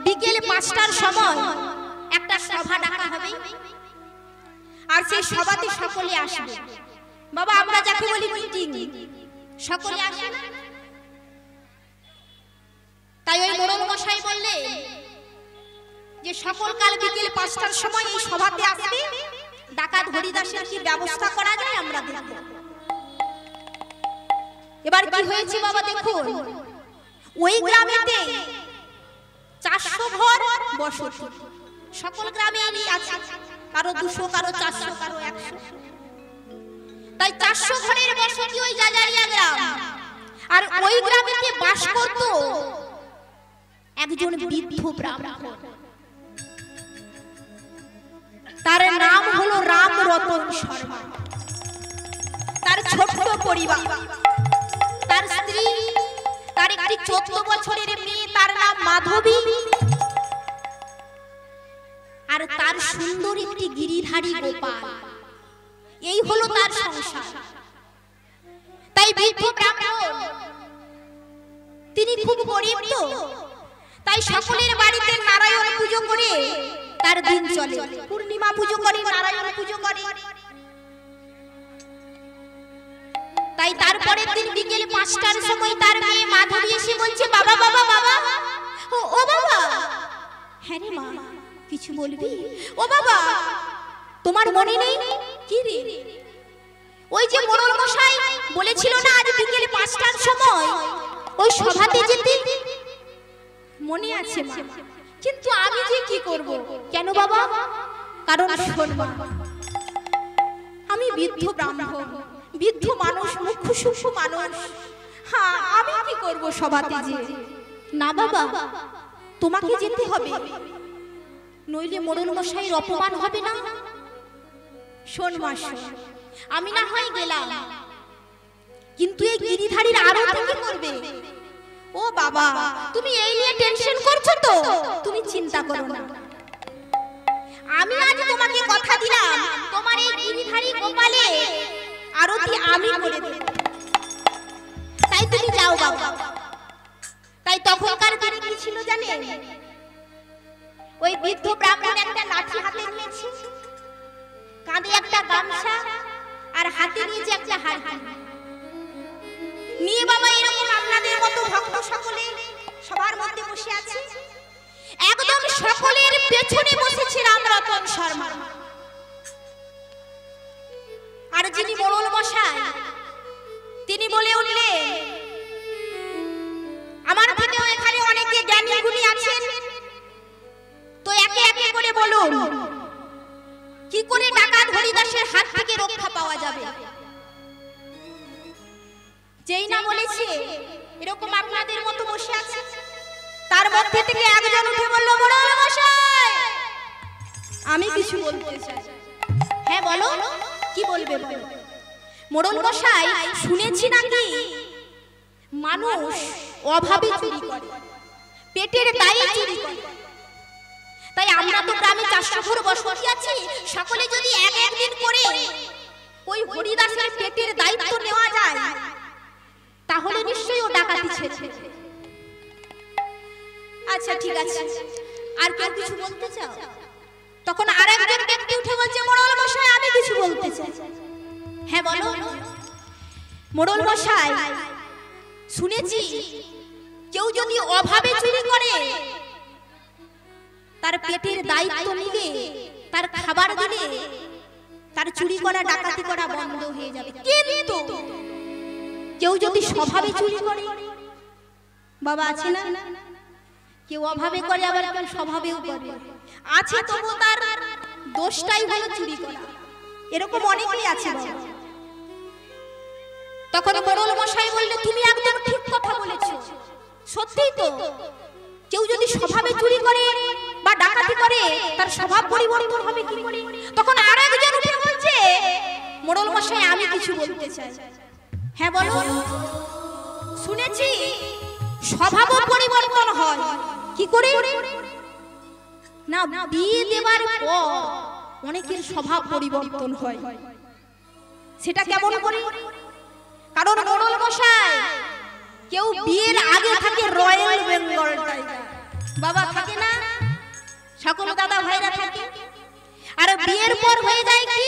বিকেল 5টার সময় একটা সভা ডাকা হবে, আর সেই সভাতে সকলে আসবে। বাবা, আমরা যাকে বলি মিটিং, সকলে আসে না? তাই ওই মোড়ল মশাই বললে যে সকল কাল বিকেল 5টার সময় এই সভাতে আসবে, ডাকাত হরিদাসের কি ব্যবস্থা করা যায় আমরা দেখব। এবার কি হয়েছে বাবা দেখুন, ওই গ্রামেতে 400 ঘর বসতি, সকল গ্রামে আছে, কারো 200, কারো 400, কারো 100। তাই 400 ঘরের বসতি ওই জাজারিয়া গ্রাম। আর ওই গ্রামেতে বাস করত একজন বৃদ্ধ ব্রাহ্মণ, তার নাম হলো রাম রতন শর্মা। তার ছোট্ট পরিবার, তার স্ত্রী, তার একটি 14 বছরের মেয়ে, তার নাম মাধবী, আর তার সুন্দর একটি গিরিধারী গোপাল। এই হলো তার সংসার। তাই বৃদ্ধ ব্রাহ্মণ তিনি খুব গরিব, তো তাই সকলের বাড়িতে নারায়ণ পুজো করে তার দিন চলে। পূর্ণিমা পুজো করে, নারায়ণ পুজো করে। তাই তারপরের দিন বিকেল 5টার সময় তার মেয়ে মাধবী এসে বলছে, বাবা বাবা বাবা, ও বাবা। হ্যাঁ রে মা, কিছু বলবি? ও বাবা, তোমার মনে নেই কি রে, ওই যে মোড়ল মশাই বলেছিল না আজ বিকেল 5টার সময় ওই সভাতে যেতে? মনে আছে মা, কিন্তু আমি যে কি করব? কেন বাবা? কারণ শোন মা, আমি বৃদ্ধ ব্রাহ্মণ, বৃদ্ধ মানুষ, মুখ্য সূক্ষ্ম মানুষ। হ্যাঁ, আমি কি করব সভাতে যে? না বাবা, তোমাকে যেতে হবে, নইলে মোড়ল মশাইয়ের অপমান হবে না। শোন মা, আমি না হয় গেলাম, কিন্তু এই গিরিধারীর আরতি কি করবে? ও বাবা, তুমি এই নিয়ে টেনশন করছো তো? তুমি চিন্তা করো না, আমি আজ তোমাকে কথা দিলাম, তোমার এই গিরিধারী গোপালে আরতি আমি করে দেব। তাই তুমি যাও বাবা। তাই তখনকার দিনে কি ছিল জানেন? ওই বৃদ্ধ ব্রাহ্মণ একটা লাঠি হাতে নিয়েছে, কাঁধে একটা গামছা, আর হাতে নিয়েছে একটা হাড়ি নিয়ে। বাবা এরকম আপনাদের মতো ভক্ত সকলে সবার মধ্যে বসে আছে। একদম সকলের পেছনে বসেছে রাম রতন শর্মা। আর যিনি মোড়ল মশাই, তিনি বলে উঠলেন, আমার থেকেও এখানে অনেকে জ্ঞানী গুণী আছেন, তো একে একে করে বলুন কি করে ডাকাত হরিদাসের হাত থেকে রক্ষা পাওয়া যাবে। যেই না বলেছে এরকম আপনাদের মতো বসে আছে, তার মধ্যে থেকে একজন উঠে বলল, মোড়ল মশাই, আমি কিছু বলতে চাই। হ্যাঁ বলো, কি বলবে বলো। মোড়ল মশাই, শুনেছি নাকি মানুষ অভাবে চুরি করে, পেটের দায়ে চুরি করে। তাই আমরা তো গ্রামে 400 ঘর বসতি আছি, সকলে যদি একদিন করে ওই হরিদাসের পেটের দায়িত্ব নেওয়া যায়, তাহলে নিশ্চয়ই ও ডাকাতি ছেড়ে। আচ্ছা ঠিক আছে, আর কেউ কিছু বলতে চাও? তখন আরেকজন ব্যক্তি উঠে বলছে, মোড়ল মশাই, আমি কিছু বলতে চাই। হ্যাঁ বলো। মোড়ল মশাই, শুনেছি কেউ যদি অভাবে চুরি করে, তার পেটের দায়িত্ব নিলে, তার খাবার দিলে, তার চুরি করা ডাকাতি করা বন্ধ হয়ে যাবে। কিন্তু কেউ যদি স্বভাবে চুরি করে, বাবা আছে না, কেউ অভাবে করে আবার কেউ স্বভাবেও করে, আছে তবু তার দোষটাই হলো চুরি করা। এরকম অনেকেই আছে। তখন মোড়ল মশাই বললে, তুমি একদম ঠিক কথা বলেছো, সত্যিই তো, কেউ যদি স্বভাবে চুরি করে বা ডাকাতি করে, তার স্বভাব পরিবর্তন হবে কি করে? তখন আরেকজন উঠে বলছে, মোড়ল মশাই, আমি কিছু বলতে চাই। হ্যাঁ বলো। শুনেছি স্বভাবও পরিবর্তন হয়। কি করে? না, বিয়ে দেবার পর অনেকের স্বভাব পরিবর্তন হয়। সেটা কেমন করে? কারণ মোড়ল মশাই, কেউ বিয়ের আগে থাকে রয়্যাল বেঙ্গল টাইগার, বাবা থাকে না, সকল দাদা ভাইরা থাকে, আর বিয়ের পর হয়ে যায় কি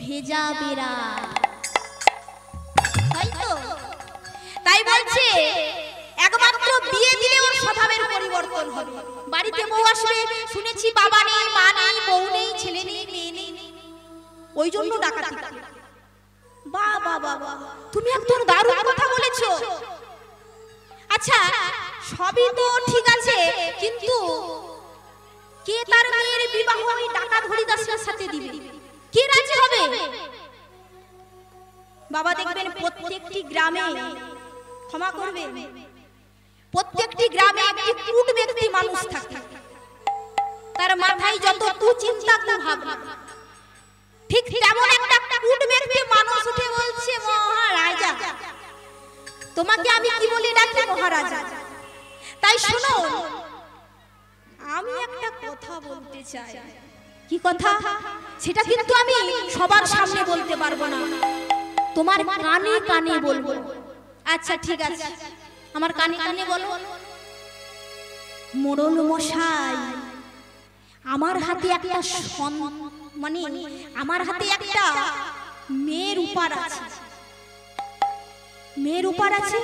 ভেজা বিড়াল, তাই তো? তাই বলছে একমাত্র বিয়ে দিলে ওর স্বভাবের পরিবর্তন হবে। বাড়িতে বউ আসবে, শুনেছি বাবা নেই, মা নেই, বউ নেই, ছেলে নেই, মেয়ে নেই, ওই জন্য ডাকাতি করে। বাহ বাহ বাহ বাহ, তুমি একদম দারুণ কথা বলেছো। আচ্ছা সবই তো ঠিক আছে, কিন্তু কে তার মেয়ের বিবাহ ওই ডাকাত হরিদাসের সাথে দিবে? কে রাজি হবে? বাবা দেখবেন প্রত্যেকটি গ্রামে, ক্ষমা করবে, প্রত্যেকটি গ্রামে একটি কূট ব্যক্তি মানুষ থাকে, তার মাথায় যত কুচিন্তা কুভাবনা, ঠিক তেমন একটা কূট ব্যক্তি মানুষ উঠে বলছে মহারাজা, তোমাকে আমি কি বলে ডাকি মহারাজা। তাই শোনো, আমি একটা কথা বলতে চাই। কি কথা? সেটা কিন্তু আমি সবার সামনে বলতে পারবো না, তোমার কানে কানে বলবো। আচ্ছা ঠিক আছে, আমার কানে কানে বলো। মোড়ল মশাই, আমার হাতে একটা মানে আমার হাতে একটা মেয়ের উপহার আছে। মেয়ের উপহার আছে?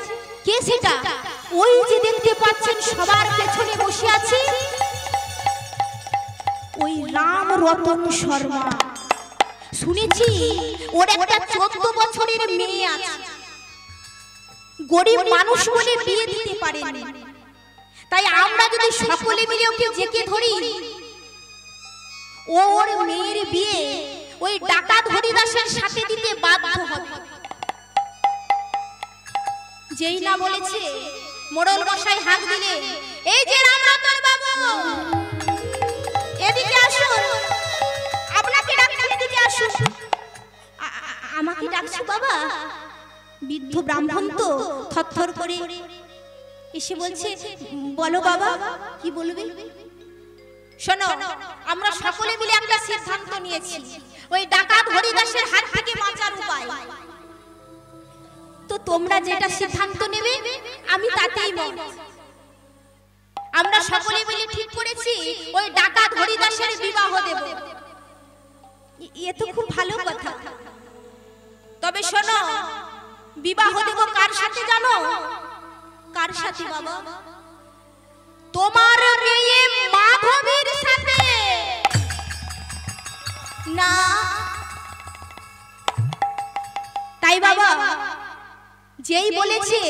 কে সেটা? ওই যে দেখতে পাচ্ছেন সবার পেছনে বসে আছে, ওই রাম রতন শর্মা। শুনেছি ওর একটা 14 বছরের মেয়ে আছে, গরিব মানুষ বলে বিয়ে দিতে পারেনি। তাই আমরা যদি সকলে মিলে ওকে জেকে ধরি, ওর মেয়ের বিয়ে ওই ডাকাত হরিদাসের সাথে দিতে বাধ্য হবে। যেই না বলেছে, মোড়ল মশাই হাঁক দিলে, এই যে রামরতন বাবু, এদিকে আসুন, আপনাকে ডাকছি, এদিকে আসুন। আমাকে ডাকছো বাবা? বৃদ্ধ ব্রাহ্মণ তো থরথর করে এসে বলছে, বলো বাবা, কি বলবে? শোনো, আমরা সকলে মিলে একটা সিদ্ধান্ত নিয়েছি, ওই ডাকাত হরিদাসের হাত থেকে বাঁচার উপায়। তো তোমরা যেটা সিদ্ধান্ত নেবে আমি তাতেই মত। আমরা সকলে মিলে ঠিক করেছি ওই ডাকাত হরিদাসের বিবাহ দেব। এ তো খুব ভালো কথা। তবে শোনো, বিবাহ দেব কার সাথে জানো? কার সাথে বাবা? তোমার মেয়ে মাধবীর সাথে। না তাই বাবা, যেই বলেছে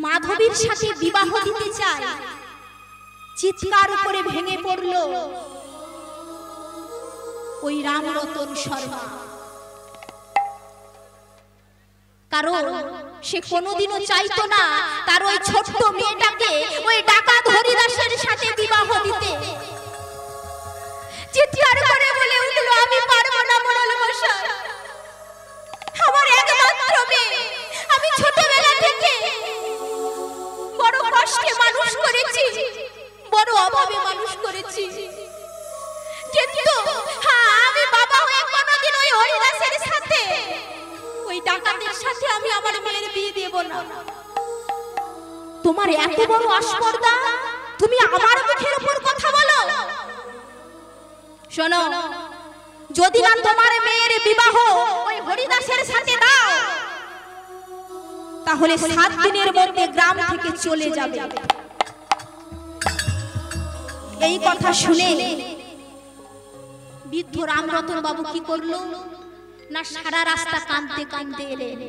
মাধবীর সাথে বিবাহ দিতে চায়, চিৎকার করে ভেঙে পড়ল ওই রামরতন শর্মা। কারণ সে কোনোদিনও চাইতো না তার ওই ছোট্ট মেয়েটাকে ওই ডাকাত হরিদাসের সাথে বিবাহ দিতে। চিৎকার করে বলে উঠল, আমি পারবো না মোড়ল মশাই, আমার একমাত্র মেয়ে, আমি ছোটবেলা থেকে বড় কষ্টে মানুষ করেছি, বড় অভাবে মানুষ করেছি, কিন্তু আমি বাবা হয়ে কোনোদিন ওই হরিদাসের সাথে, ওই ডাকাতের সাথে আমি আমার মেয়ের বিয়ে দেব না। তোমার এত বড় আস্পর্ধা, তুমি আমার মুখের উপর কথা বলো? শোনো, যদি না তোমার মেয়ের বিবাহ ওই হরিদাসের সাথে দাও, তাহলে 7 দিনের মধ্যে গ্রাম থেকে চলে যাবে। এই কথা শুনে বৃদ্ধ রামরতন বাবু কি করলো না, সারা রাস্তা কাঁদতে কাঁদতে এলেন।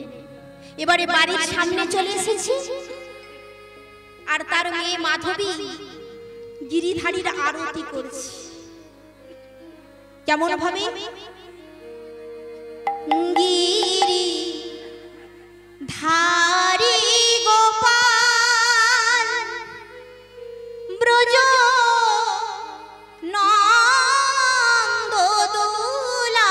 এবারে বাড়ির সামনে চলে এসেছে, আর তার মেয়ে মাধবী গিরিধারীর আরতি করছে। কেমন ভাবে? গিরি ধারি গোপাল ব্রজ নন্দ দুলাল,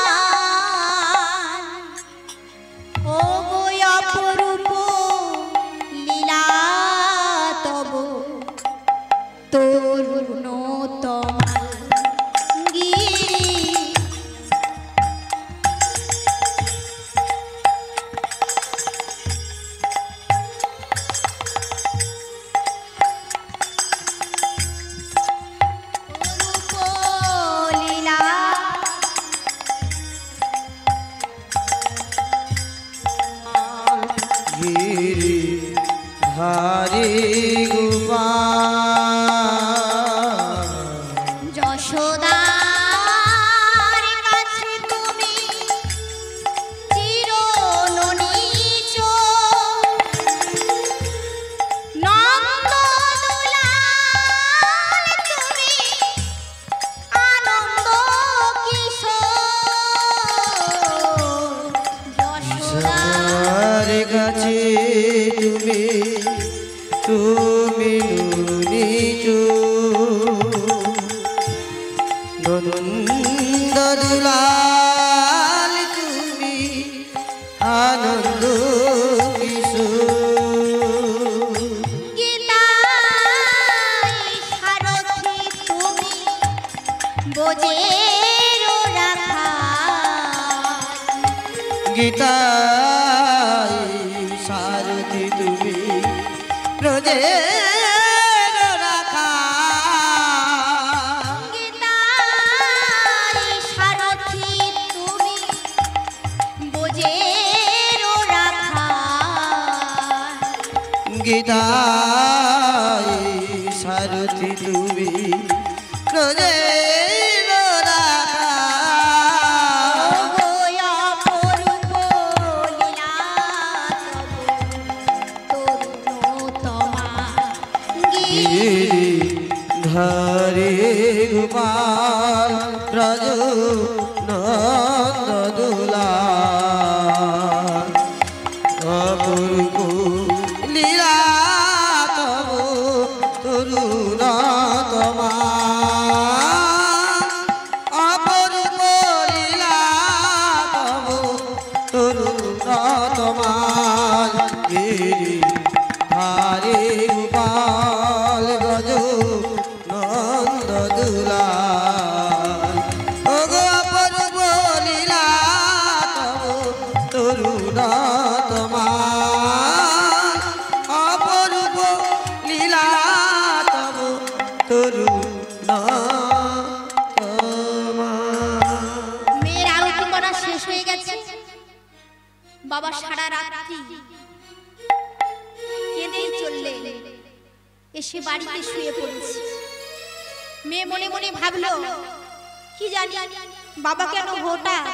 ও গো অপরূপ লীলা তব তরুণ তমাল গিরি।
ধারি গোপাল
যশোদার কাছে তুমি
কাছে তুমি তুমি নিচু নন্দ দুলাল তুমি আনন্দ কিশোর
গীতায় সারথি তুমি বোঝের রাখা
গীতায় সারথি তুমি ব্রজের রাখা
গীতায় সারথি তুমি বোঝের রাখা
গীতায় সারথি তুমি ব্রজের রাখা ধরে গোপাল ব্রজ নন্দ দুলাল অপূর্ব লীলা তব তরুণ তোমার অপূর্ব লীলা তব তরুণ তোমার গিরি ধারে গোপাল ব্রজ নন্দ দুলাল ওগো অপূর্ব লীলা তব তরুণ তোমার অপূর্ব লীলা তব তরুণ তোমার
মেয়ের আরতি করা শেষ হয়ে গেছে। বাবা সারা রাত্রি কেঁদেই চললে, এসে বাড়িতে শুয়ে পড়েছে। মেয়ে মনে মনে ভাবলো, কি জানি বাবা কেন হঠাৎ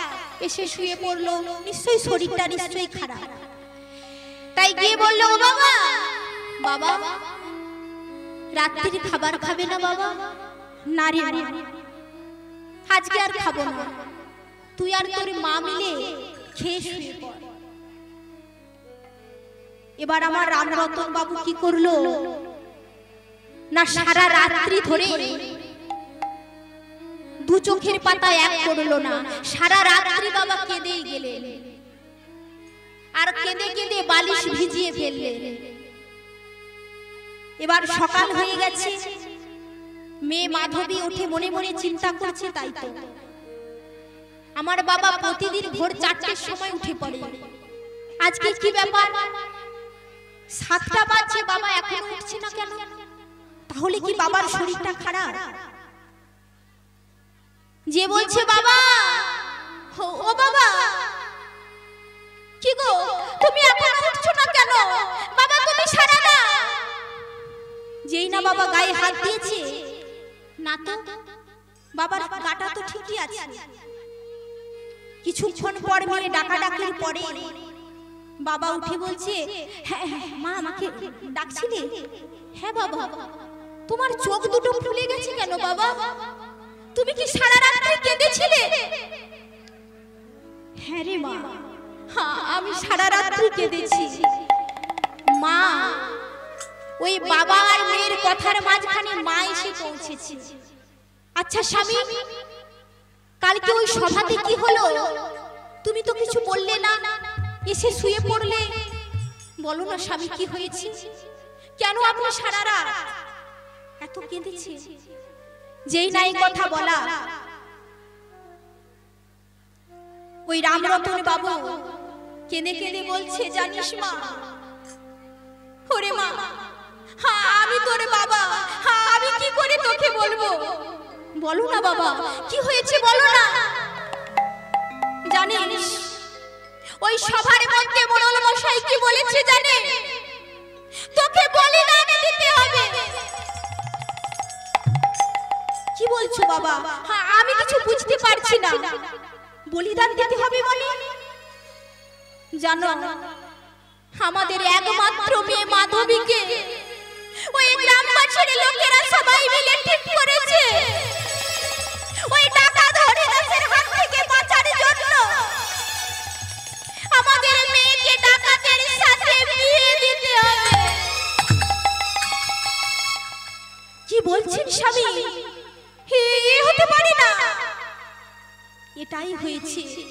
এসে শুয়ে পড়লো, নিশ্চয়ই শরীরটা নিশ্চয়ই খারাপ। তাই গিয়ে বললো, ও বাবা, বাবা রাত্রির খাবার খাবে না বাবা? না রে, আজকে আর খাবো না, তুই আর তোর মা মিলে খেয়ে শুয়ে পড়। এবার আমার রামরতন বাবু কি করলো না, সারা রাত্রি ধরে দু চোখের পাতা এক করলো না, সারা রাত্রি বাবা কেঁদেই গেলেন আর কেঁদে কেঁদে বালিশ ভিজিয়ে ফেললেন। এবার সকাল হয়ে গেছে, মেয়ে মাধবী উঠে মনে মনে চিন্তা করছে, তাই তো আমার বাবা প্রতিদিন ভোর 4টের সময় উঠে পড়ে, আজকে কি ব্যাপার 7টা বাজছে বাবা এখনো উঠছে না কেন? তাহলে কি বাবার শরীরটা খারাপ? যে বলছে, বাবা ও বাবা, কি গো তুমি এখনো উঠছো না কেন? বাবা তুমি সারা না। যেই না বাবা গায়ে হাত দিয়েছে, না তো বাবার গাটা তো ঠিকই আছে। কিছুক্ষণ পর মেয়ে ডাকাডাকির পরে বাবা উঠে বলছে, হ্যাঁ মা আমাকে ডাকছিলে? হ্যাঁ বাবা। তোমার চোখ দুটো ফুলে গেছে কেন বাবা? তুমি কি সারা রাত্রি কেঁদেছিলে? হ্যাঁ রে মা, আমি সারা রাত্রি কেঁদেছি। মা, ওই বাবা আর মেয়ের কথার মাঝখানে মা এসে পৌঁছেছে। আচ্ছা স্বামী, কালকে ওই সভাতে কি হলো? তুমি তো কিছু বললে না, এসে শুয়ে পড়লে। বলো না স্বামী, কি হয়েছে? কেন আপনি সারা রাত এত কেঁদেছে? যেই নাই কথা বলা, ওই রামরতন বাবু কেঁদে কেঁদে বলছে, জানিস মা, ওরে মা, আমি তোর বাবা, আমি কি করে তোকে বলবো? বলো না বাবা, কি হয়েছে বলো না। জানিস ওই সভার মধ্যে মোড়ল মশাই কি বলেছে জানে? তোকে বলিদান দিতে হবে। কি বলছো বাবা? আমি কিছু বুঝতে পারছি না। বলিদান দিতে হবে বলে? জানো, আমাদের একমাত্র মেয়ে মাধবীকে ওই গ্রামবাসীর লোকেরা সবাই মিলে ঠিক করেছে ওই ডাকাত হরিদাসের হাত থেকে বাঁচার জন্য আমাদের মেয়েকে ডাকাতের সাথে হয়েছে,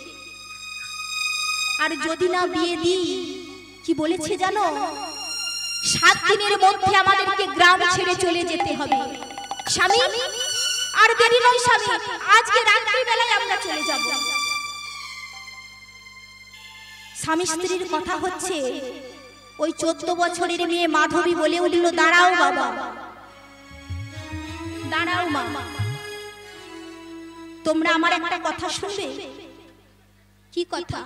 আর যদি না বিয়ে দিই, কি বলেছে জানো, 7 দিনের মধ্যে আমাদেরকে গ্রাম ছেড়ে চলে যেতে হবে। স্বামী, আর দেরি নয় স্বামী, আজকে রাত্রি বেলায় আমরা চলে যাব। স্বামী স্ত্রীর কথা হচ্ছে, ওই 14 বছরের মেয়ে মাধবী বলে উঠল, দাঁড়াও বাবা, দাঁড়াও মা, তোমরা আমার একটা কথা শুনবে। কি কথা?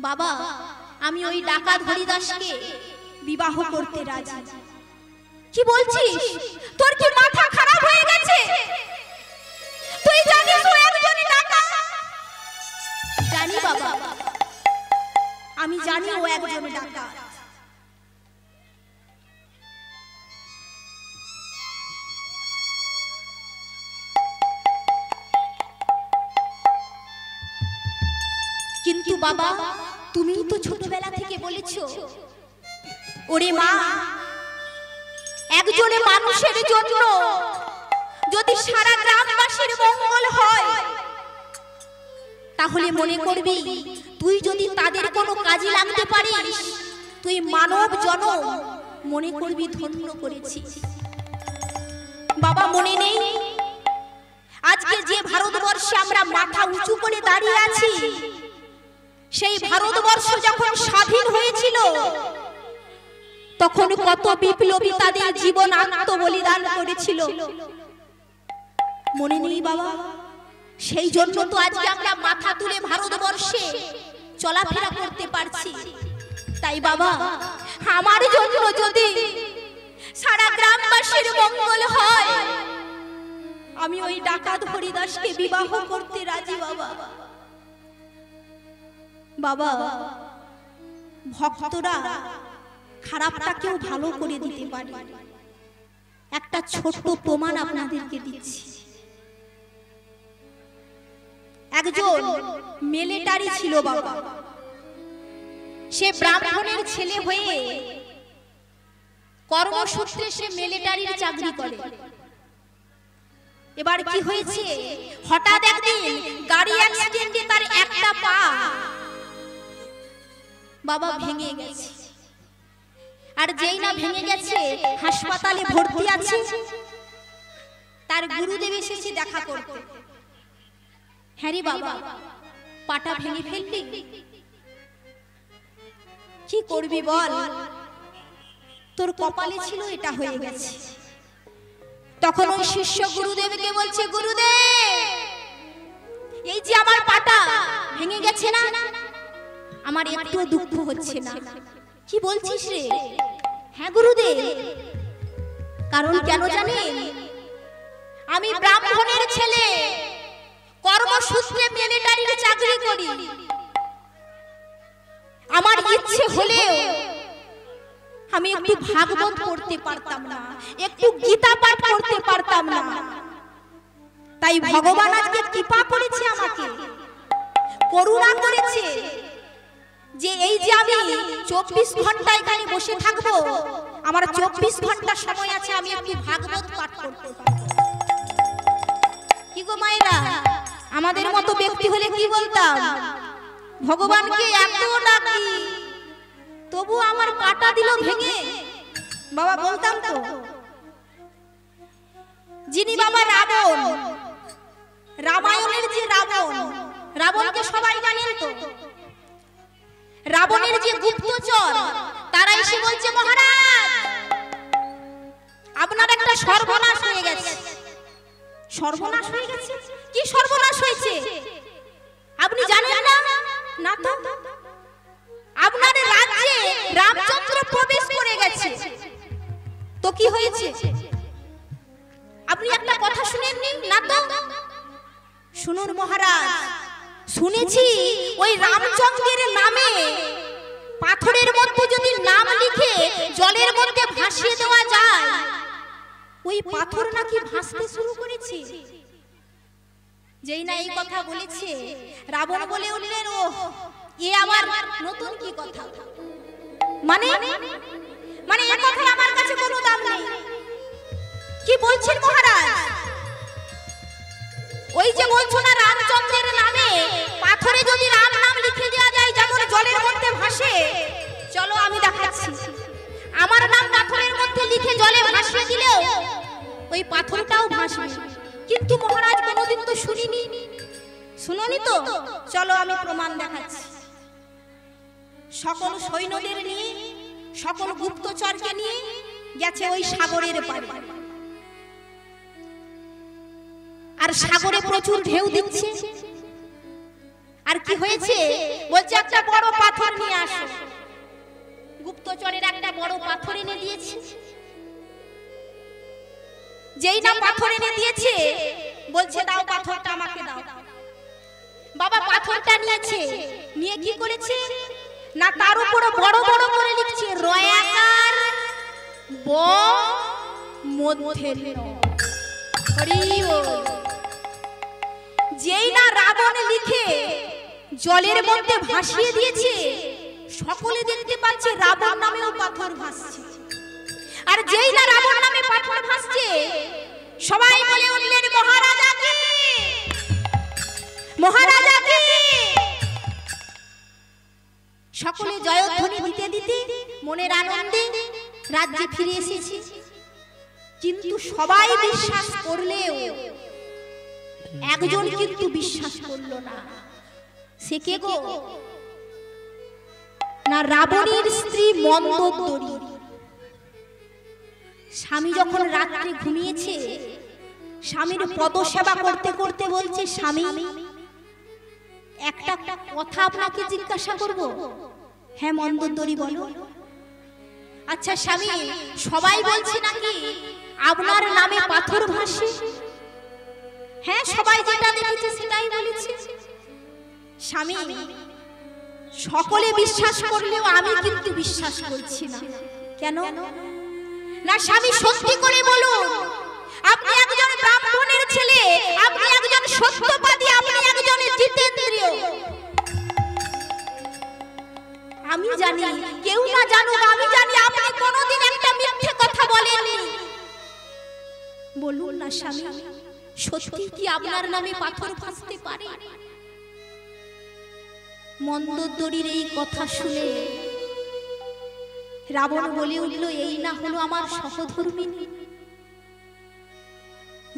বাবা, আমি ওই ডাকাত হরিদাসকে বিবাহ করতে রাজি। কি বলছিস? তোর কি মাথা খারাপ হয়ে গেছে? তুই জানিস ও একজনই ডাকাত? জানি বাবা, আমি জানি ও একজনই ডাকাত। কিন্তু বাবা, তুমি তো ছোটবেলা থেকে বলেছো, ওরে মা, একজনে মানুষের জন্য যদি সারা গ্রামবাসীর মঙ্গল হয়, তাহলে মনে করবি তুই যদি তাদের কোনো কাজে লাগতে পারিস, তুই মানব জনম মনে করবি ধন্য করেছিস। বাবা, মনে নেই আজকে যে ভারতবর্ষে আমরা মাথা উঁচু করে দাঁড়িয়ে আছি, সেই ভারতবর্ষ যখন স্বাধীন হয়েছিল, তখন কত বিপ্লবী তাদের জীবন আত্মবলিদান করেছিল, মনে নেই বাবা? সেই জন্য তো আজকে আমরা মাথা তুলে ভারতবর্ষে চলাফেরা করতে পারছি। তাই বাবা, আমার জন্য যদি সারা গ্রামবাসীর মঙ্গল হয়, আমি ওই ডাকাত হরিদাসকে বিবাহ করতে রাজি বাবা। বাবা, ভক্তরা খারাপটাকেও ভালো করে দিতে পারে। একটা ছোট্ট প্রমাণ আপনাদেরকে দিচ্ছি। একজন মিলিটারি ছিল বাবা, সে ব্রাহ্মণের ছেলে হয়ে কর্মসূত্রে সে মিলিটারির চাকরি করে। এবার কি হয়েছে, হঠাৎ একদিন গাড়ি অ্যাক্সিডেন্টে তার একটা পা বাবা ভেঙে গেছে। আর যেই না ভেঙে গেছে, হাসপাতালে ভর্তি আছে, তার গুরুদেব এসেছে দেখা করতে। হ্যাঁ রে বাবা, পাটা ভেঙে ফেললি, কি করবি বল, তোর কপালে ছিল এটা হয়ে গেছে। তখন ওই শিষ্য গুরুদেবকে বলছে, গুরুদেব, এই যে আমার পাটা ভেঙে গেছে না, আমার একটু দুঃখ হচ্ছে না। কি বলছিস রে? হ্যাঁ গুরুদেব, কারণ কেন জানেন, আমি ব্রাহ্মণের ছেলে, কর্মসূত্রে মিলিটারির চাকরি করি। আমার ইচ্ছে হলেও আমি একটু ভাগবত পড়তে পারতাম না, একটু গীতা পাঠ করতে পারতাম না। তাই ভগবান আজকে কৃপা করেছে, আমাকে করুণা করেছে, যে এই যে আমি 24 ঘন্টা এখানে বসে থাকবো, আমার 24 ঘন্টা সময় আছে, আমি একটু ভাগবত পাঠ করতে পারবো। কি গো মায়েরা, আমাদের মতো ব্যক্তি হলে কি বলতাম, ভগবানকে এত ডাকি, তবু আমার পাটা দিল ভেঙে, বাবা বলতাম তো। যিনি বাবা রাবণ, রামায়ণের যে রাবণ, রাবণকে সবাই জানেন তো, রাবণের যে গুপ্তচর, তারা এসে বলছে, মহারাজ, আপনার একটা সর্বনাশ হয়ে গেছে। সর্বনাশ হয়ে গেছে? কি সর্বনাশ হয়েছে আপনি জানেন না? না তো, আপনার রাজ্যে রামচন্দ্র প্রবেশ করে গেছে। তো কি হয়েছে? আপনি একটা কথা শুনেননি? না তো, শুনুন মহারাজ, শুনেছি ওই রামচন্দ্রের নামে পাথরের মধ্যে যদি নাম লিখে জলের মধ্যে ভাসিয়ে দেওয়া যায়, ওই পাথর নাকি ভাসতে শুরু করেছে। যেই না এই কথা বলেছে, রাবণ বলে উঠলেন, ও এ আমার নতুন কি কথা, মানে মানে এ কথা আমার কাছে কোনো দাম নেই। কি বলছেন মহারাজ? ওই যে বলছো না রামচন্দ্রের নামে পাথরে যদি রাম নাম লিখে দেওয়া যায় যেমন জলের মধ্যে ভাসে, চলো আমি দেখাচ্ছি। আমার নাম পাথরের মধ্যে লিখে জলে ভাসিয়ে দিলেও ওই পাথরটাও ভাসবে। কিন্তু মহারাজ কোনোদিন তো শুনিনি, শুনোনি তো, চলো আমি প্রমাণ দেখাচ্ছি। সকল সৈন্যদের নিয়ে, সকল গুপ্তচরকে নিয়ে গেছে ওই সাগরের পাড়ে। আর সাগরে প্রচুর ঢেউ দিচ্ছে। আর কি হয়েছে বলছে একটা বড় পাথর নিয়ে আসো। গুপ্তচরের একটা বড় পাথর এনে দিয়েছে। যেই না পাথর এনে দিয়েছে বলছে দাও পাথরটা আমাকে দাও। বাবা পাথরটা নিয়েছে, নিয়ে কি করেছে না তার উপর বড় বড় করে লিখছে রয়াকার ব মধ্যে যেই না রাবণ লিখে জলের মধ্যে ভাসিয়ে দিয়েছে, সকলে দেখতে পাচ্ছে রাবণ নামেও পাথর ভাসছে। আর যেই না রাবণ নামে পাথর ভাসছে, সবাই বলে উঠলেন মহারাজাকে, মহারাজাকে। সকলে জয়ধ্বনি দিতে দিতে মনের আনন্দে রাজ্যে ফিরে এসেছে। কিন্তু সবাই বিশ্বাস করলেও একজন কিন্তু বিশ্বাস করলো না। সে কে গো? না রাবণের স্ত্রী মন্দোদরী। স্বামী যখন রাত্রে ঘুমিয়েছে, স্বামীর পদসেবা করতে করতে বলছে স্বামী একটা কথা আপনাকে জিজ্ঞাসা করব। হ্যাঁ মন্দোদরী বলো। আচ্ছা স্বামী, সবাই বলছে নাকি আপনার নামে পাথর ভাসে? হ্যাঁ সবাই যেটা দেখেছে সেটাই বলেছে। স্বামী সকলে বিশ্বাস করলেও আমি কিন্তু বিশ্বাস করছি না। কেন না স্বামী সত্যি করে বলুন, আপনি একজন ব্রাহ্মণের ছেলে, আপনি একজন সত্যবাদী, আপনি একজন জিতেন্দ্রিয়। আমি জানি, কেউ না জানুক, আমি জানি আপনি কোনোদিন একটা মিথ্যে কথা বলেননি। বলুন না স্বামী, সত্যি কি আপনার নামে পাথর ভাসতে পারে? মন্দোদরীর এই কথা শুনে রাবণ বলে উঠল, এই না হলো আমার সহধর্মিণী।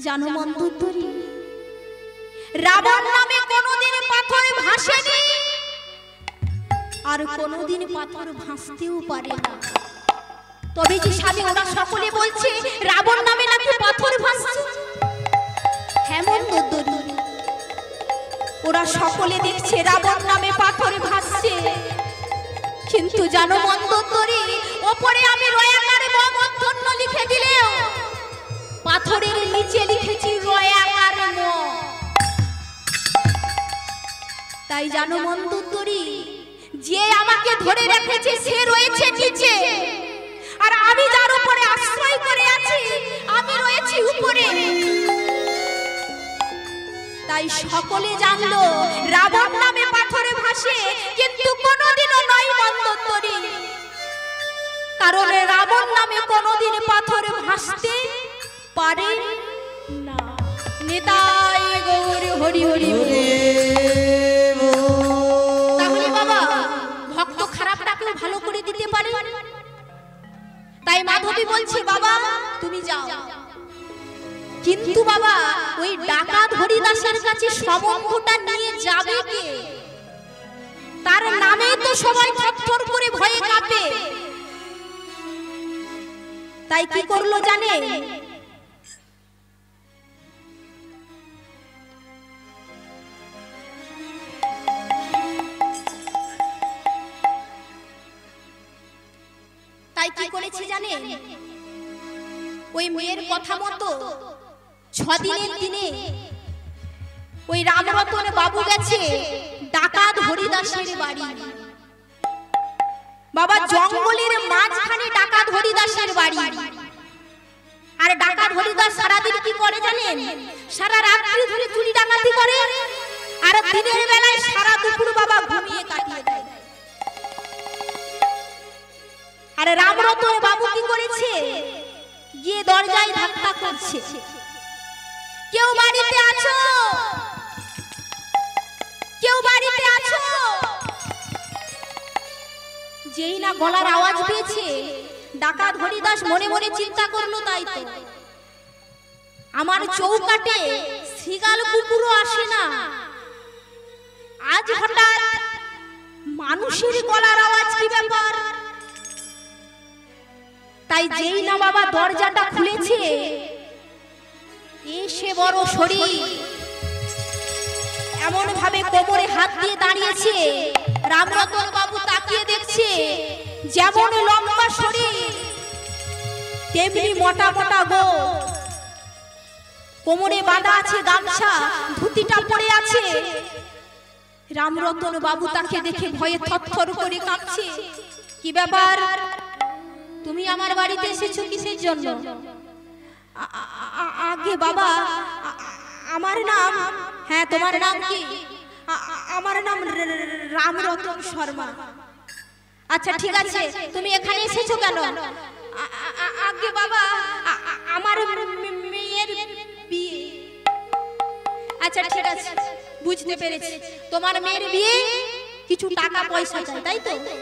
জানো মন্দোদরী, রাবণ নামে কোনোদিন পাথর ভাসেনি, আর কোনোদিন পাথর ভাসতেও পারে না। তবে কি স্বামী ওরা সকলে বলছে রাবণ নামে নাকি পাথর ভাসছে? হ্যাঁ মন্দোদরী, ওরা সকলে দেখছে রাবণ নামে পাথর ভাসছে। কিন্তু জানো মন্দোদরী, ওপরে আমি রয়াকারে ব মধ্যন্ন লিখে দিলেও পাথরের নিচে লিখেছি রয়াকার ম। তাই জানো মন্দোদরী, যে আমাকে ধরে রেখেছে সে রয়েছে নিচে, আর আমি যার উপরে আশ্রয় করে আছি আমি রয়েছি উপরে। তাই সকলে জানলো রাবণ নামে পাথরে ভাসে, কিন্তু কোনোদিনও নয় মন্দোদরী, কারণ রাবণ নামে কোনোদিন পাথরে ভাসতে পারে না। নিতাই গৌর হরি হরি। তাহলে বাবা ভক্ত খারাপটাকেও ভালো করে দিতে পারে। তাই মাধবী বলছে বাবা তুমি যাও। কিন্তু বাবা ওই ডাকাত হরিদাসের কাছে সম্বন্ধটা নিয়ে যাবে কে? তার নামে তো সবাই থরথর করে ভয়ে কাঁপে। তাই কি করলো জানে? তাই কি করেছে জানে? ওই মেয়ের কথা মতো 6 দিনের দিনে ওই রামরতন বাবু গেছে ডাকাত হরিদাসের বাড়ি। বাবা জঙ্গলের মাঝখানে ডাকাত হরিদাসের বাড়ি। আর ডাকাত হরিদাস সারাদিন কি করে জানেন? সারা রাত্রি ধরে চুরি ডাকাতি করে, আর দিনের বেলায় সারা দুপুর বাবা ঘুমিয়ে কাটিয়ে দেয়। আর রামরতন বাবু কি করেছে? গিয়ে দরজায় ধাক্কা করছে। কেউ বাড়িতে আছো? কেউ বাড়িতে আছো? যেই না গলার আওয়াজ পেয়েছে, ডাকাত হরিদাস মনে মনে চিন্তা করলো, তাই তো আমার চৌকাটে শিগাল কুকুরও আসে না, আজ হঠাৎ মানুষের গলার আওয়াজ, কি ব্যাপার? তাই যেই না বাবা দরজাটা খুলেছে, এসে বড় শরীর এমন ভাবে কোমরে হাত দিয়ে দাঁড়িয়েছে, রামরতন বাবু তাকিয়ে দেখছে, যেমন লম্বা শরীর তেমনি মোটা মোটা গো, কোমরে বাঁধা আছে গামছা, ধুতিটা পরে আছে। রামরতন বাবু তাকে দেখে ভয়ে থরথর করে কাঁপছে। কি ব্যাপার, তুমি আমার বাড়িতে এসেছো কিসের জন্য? আগে বাবা, আমার নাম, হ্যাঁ তোমার নাম কি? আমার নাম রামরতন শর্মা। আচ্ছা ঠিক আছে, তুমি এখানে এসেছো কেন? আগে বাবা, আমার মেয়ের বিয়ে। আচ্ছা ঠিক আছে, বুঝতে পেরেছি, তোমার মেয়ের বিয়ে, কিছু টাকা পয়সা চাই, তাই তো?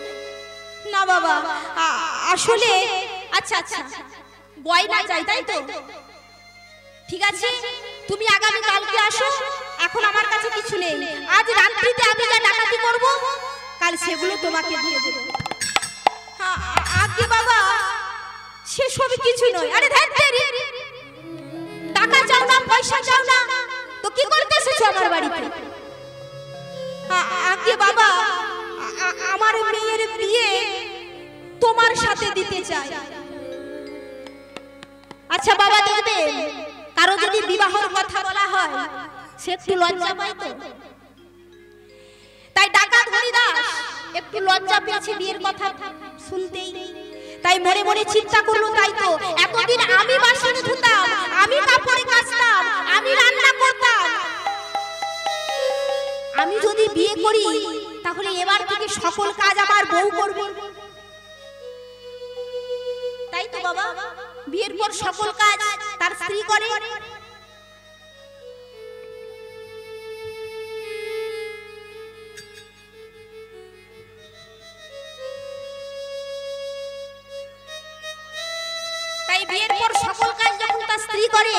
না বাবা, আসলে আচ্ছা আচ্ছা, গয়না চাই, তাই তো? ঠিক আছে, তুমি আগামী কালকে আসো, এখন আমার কাছে কিছু নেই, আজ রাত্রিতে আমি যা ডাকাতি করব, কাল সেগুলো তোমাকে দিয়ে দেব। আগে বাবা, সেসব কিছু নয়। আরে ধ্যান, টাকা চাও না, পয়সা চাও না, তো কি করতে এসেছো আমার বাড়িতে? আগে বাবা, আমার মেয়ের বিয়ে তোমার সাথে দিতে চাই। আচ্ছা বাবা, দেখবে কারো যদি বিবাহের কথা বলা হয়, সে একটু লজ্জা পায় তো, তাই ডাকাত হরিদাস একটু লজ্জা পেয়েছে বিয়ের কথা শুনতেই, তাই মনে মনে চিন্তা করলো, তাই তো এতদিন আমি বাসন ধুতাম, আমি কাপড়ে কাচতাম, আমি রান্না করতাম, আমি যদি বিয়ে করি তাহলে এবার থেকে সকল কাজ আমার বউ করবে, তাই তো বাবা? বিয়ের পর সকল কাজ তার স্ত্রী করে। তাই বিয়ের পর সকল কাজ যখন তার স্ত্রী করে,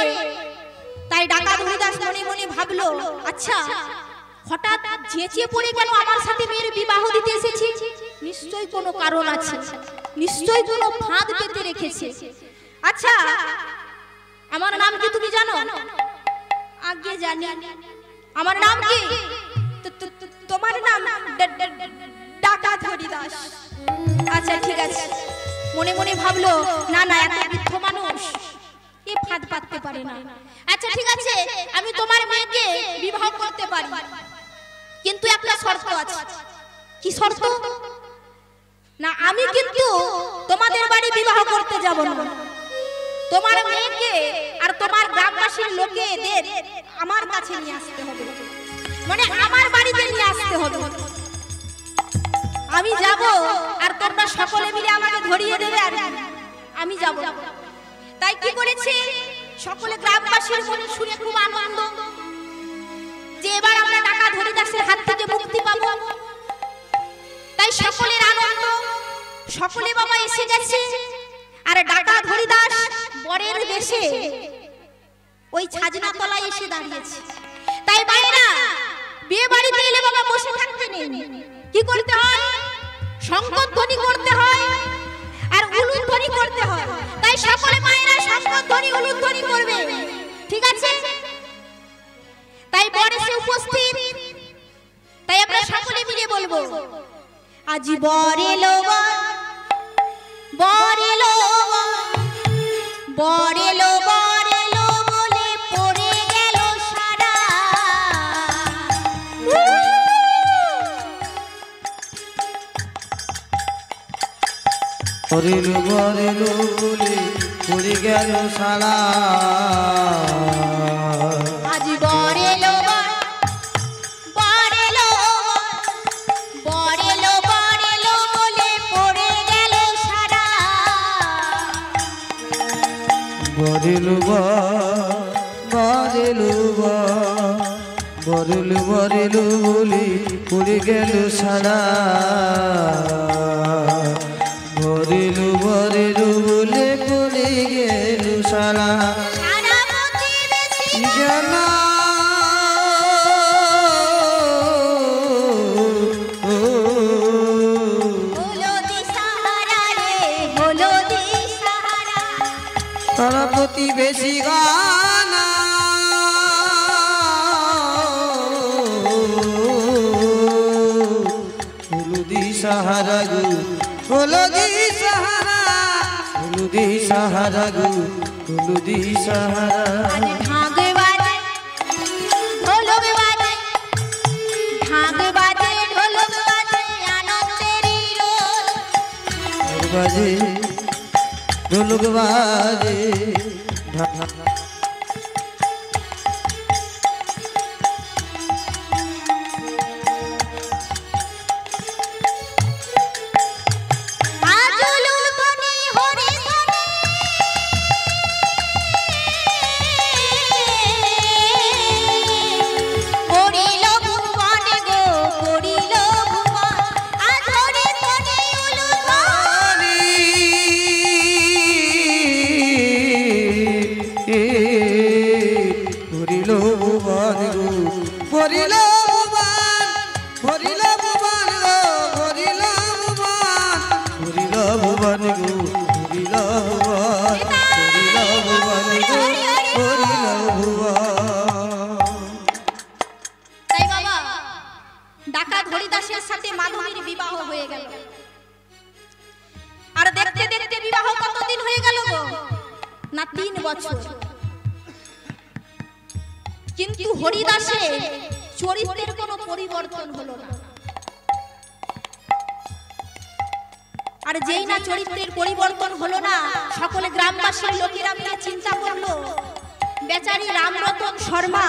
তাই ডাকাত হরিদাস মনে মনে ভাবলো, আচ্ছা হঠাৎ চেঁচিয়ে পড়ে কেন আমার সাথে মেয়ের বিবাহ দিতে এসেছে? নিশ্চয়ই কোনো কারণ আছে, নিশ্চয়ই কোনো ফাঁদ পেতে রেখেছে। আচ্ছা আমার নাম কি তুমি জানো? আগে জানি। আমার নাম কি? তোমার নাম ডাকাত হরিদাস। আচ্ছা ঠিক আছে, মনে মনে ভাবলো, না না, এত বৃদ্ধ মানুষ এ ফাঁদ পাততে পারে না। আচ্ছা ঠিক আছে, আমি তোমার মেয়েকে বিবাহ করতে পারি, কিন্তু একটা শর্ত আছে। কি শর্ত? না, আমি কিন্তু তোমাদের বাড়ি বিবাহ করতে যাব না, তোমার মেয়েকে আর তোমার গ্রামবাসীর লোকেদের আমার কাছে নিয়ে আসতে হবে, মানে আমার বাড়িতে নিয়ে আসতে হবে। আমি যাব আর তোমরা সকলে মিলে আমাকে ধরিয়ে দেবে, আর আমি যাব। তাই কি করেছে, সকলে গ্রামবাসীর মনে শুনে খুব আনন্দ যে এবার আমরা ডাকাত হরিদাসের হাত থেকে মুক্তি পাবো। তাই সকলের আনন্দ, সকলে বাবা এসে গেছে, আর ডাকাত হরিদাস বরের বেশে ওই ছাজনা তলায় এসে দাঁড়িয়েছে। তাই বাইরা বিয়ে বাড়িতে এলে বাবা বসে থাকতে নেই, কি করতে হয়? শঙ্খধ্বনি করতে হয় আর উলুধ্বনি করতে হয়। তাই সকলে মায়েরা শঙ্খধ্বনি উলুধ্বনি করবে, ঠিক আছে? তাই বর এসে উপস্থিত, তাই আমরা সকলে মিলে বলবো, আজি বর এলো, বর এলো, বর এলো, বর এলো বলে পড়ে গেল সারা।
বর এলো, বর এলো বলে পড়ে গেল সারা।
আজি বর এলো, বর এলো, বর এলো, বর এলো বলে পড়ে গেল সারা।
বর এলো, বর বরেলু বরেলু বরেলু বলি পড়ে গেল সারা বরেলু বরেলু বলে পড়ে গেল সারা যেন তারা প্রতিবেশী গানা হলুদি সাহারা গো হলুদি সাহারা হলুদি সাহারা গো হলুদি সাহারা বাজে ঢোলক বাজে
ডাকাত হরিদাসের সাথে মাধবীর বিবাহ হয়ে গেল। আর দেখতে দেখতে বিবাহ কতদিন হয়ে গেল গো? না 3 বছর। কিন্তু হরিদাসের চরিত্রের কোনো পরিবর্তন হলো না। আর যেই না চরিত্রের পরিবর্তন হলো না, সকলে গ্রামবাসীর লোকেরা মিলে চিন্তা করলো বেচারি রামরতন শর্মা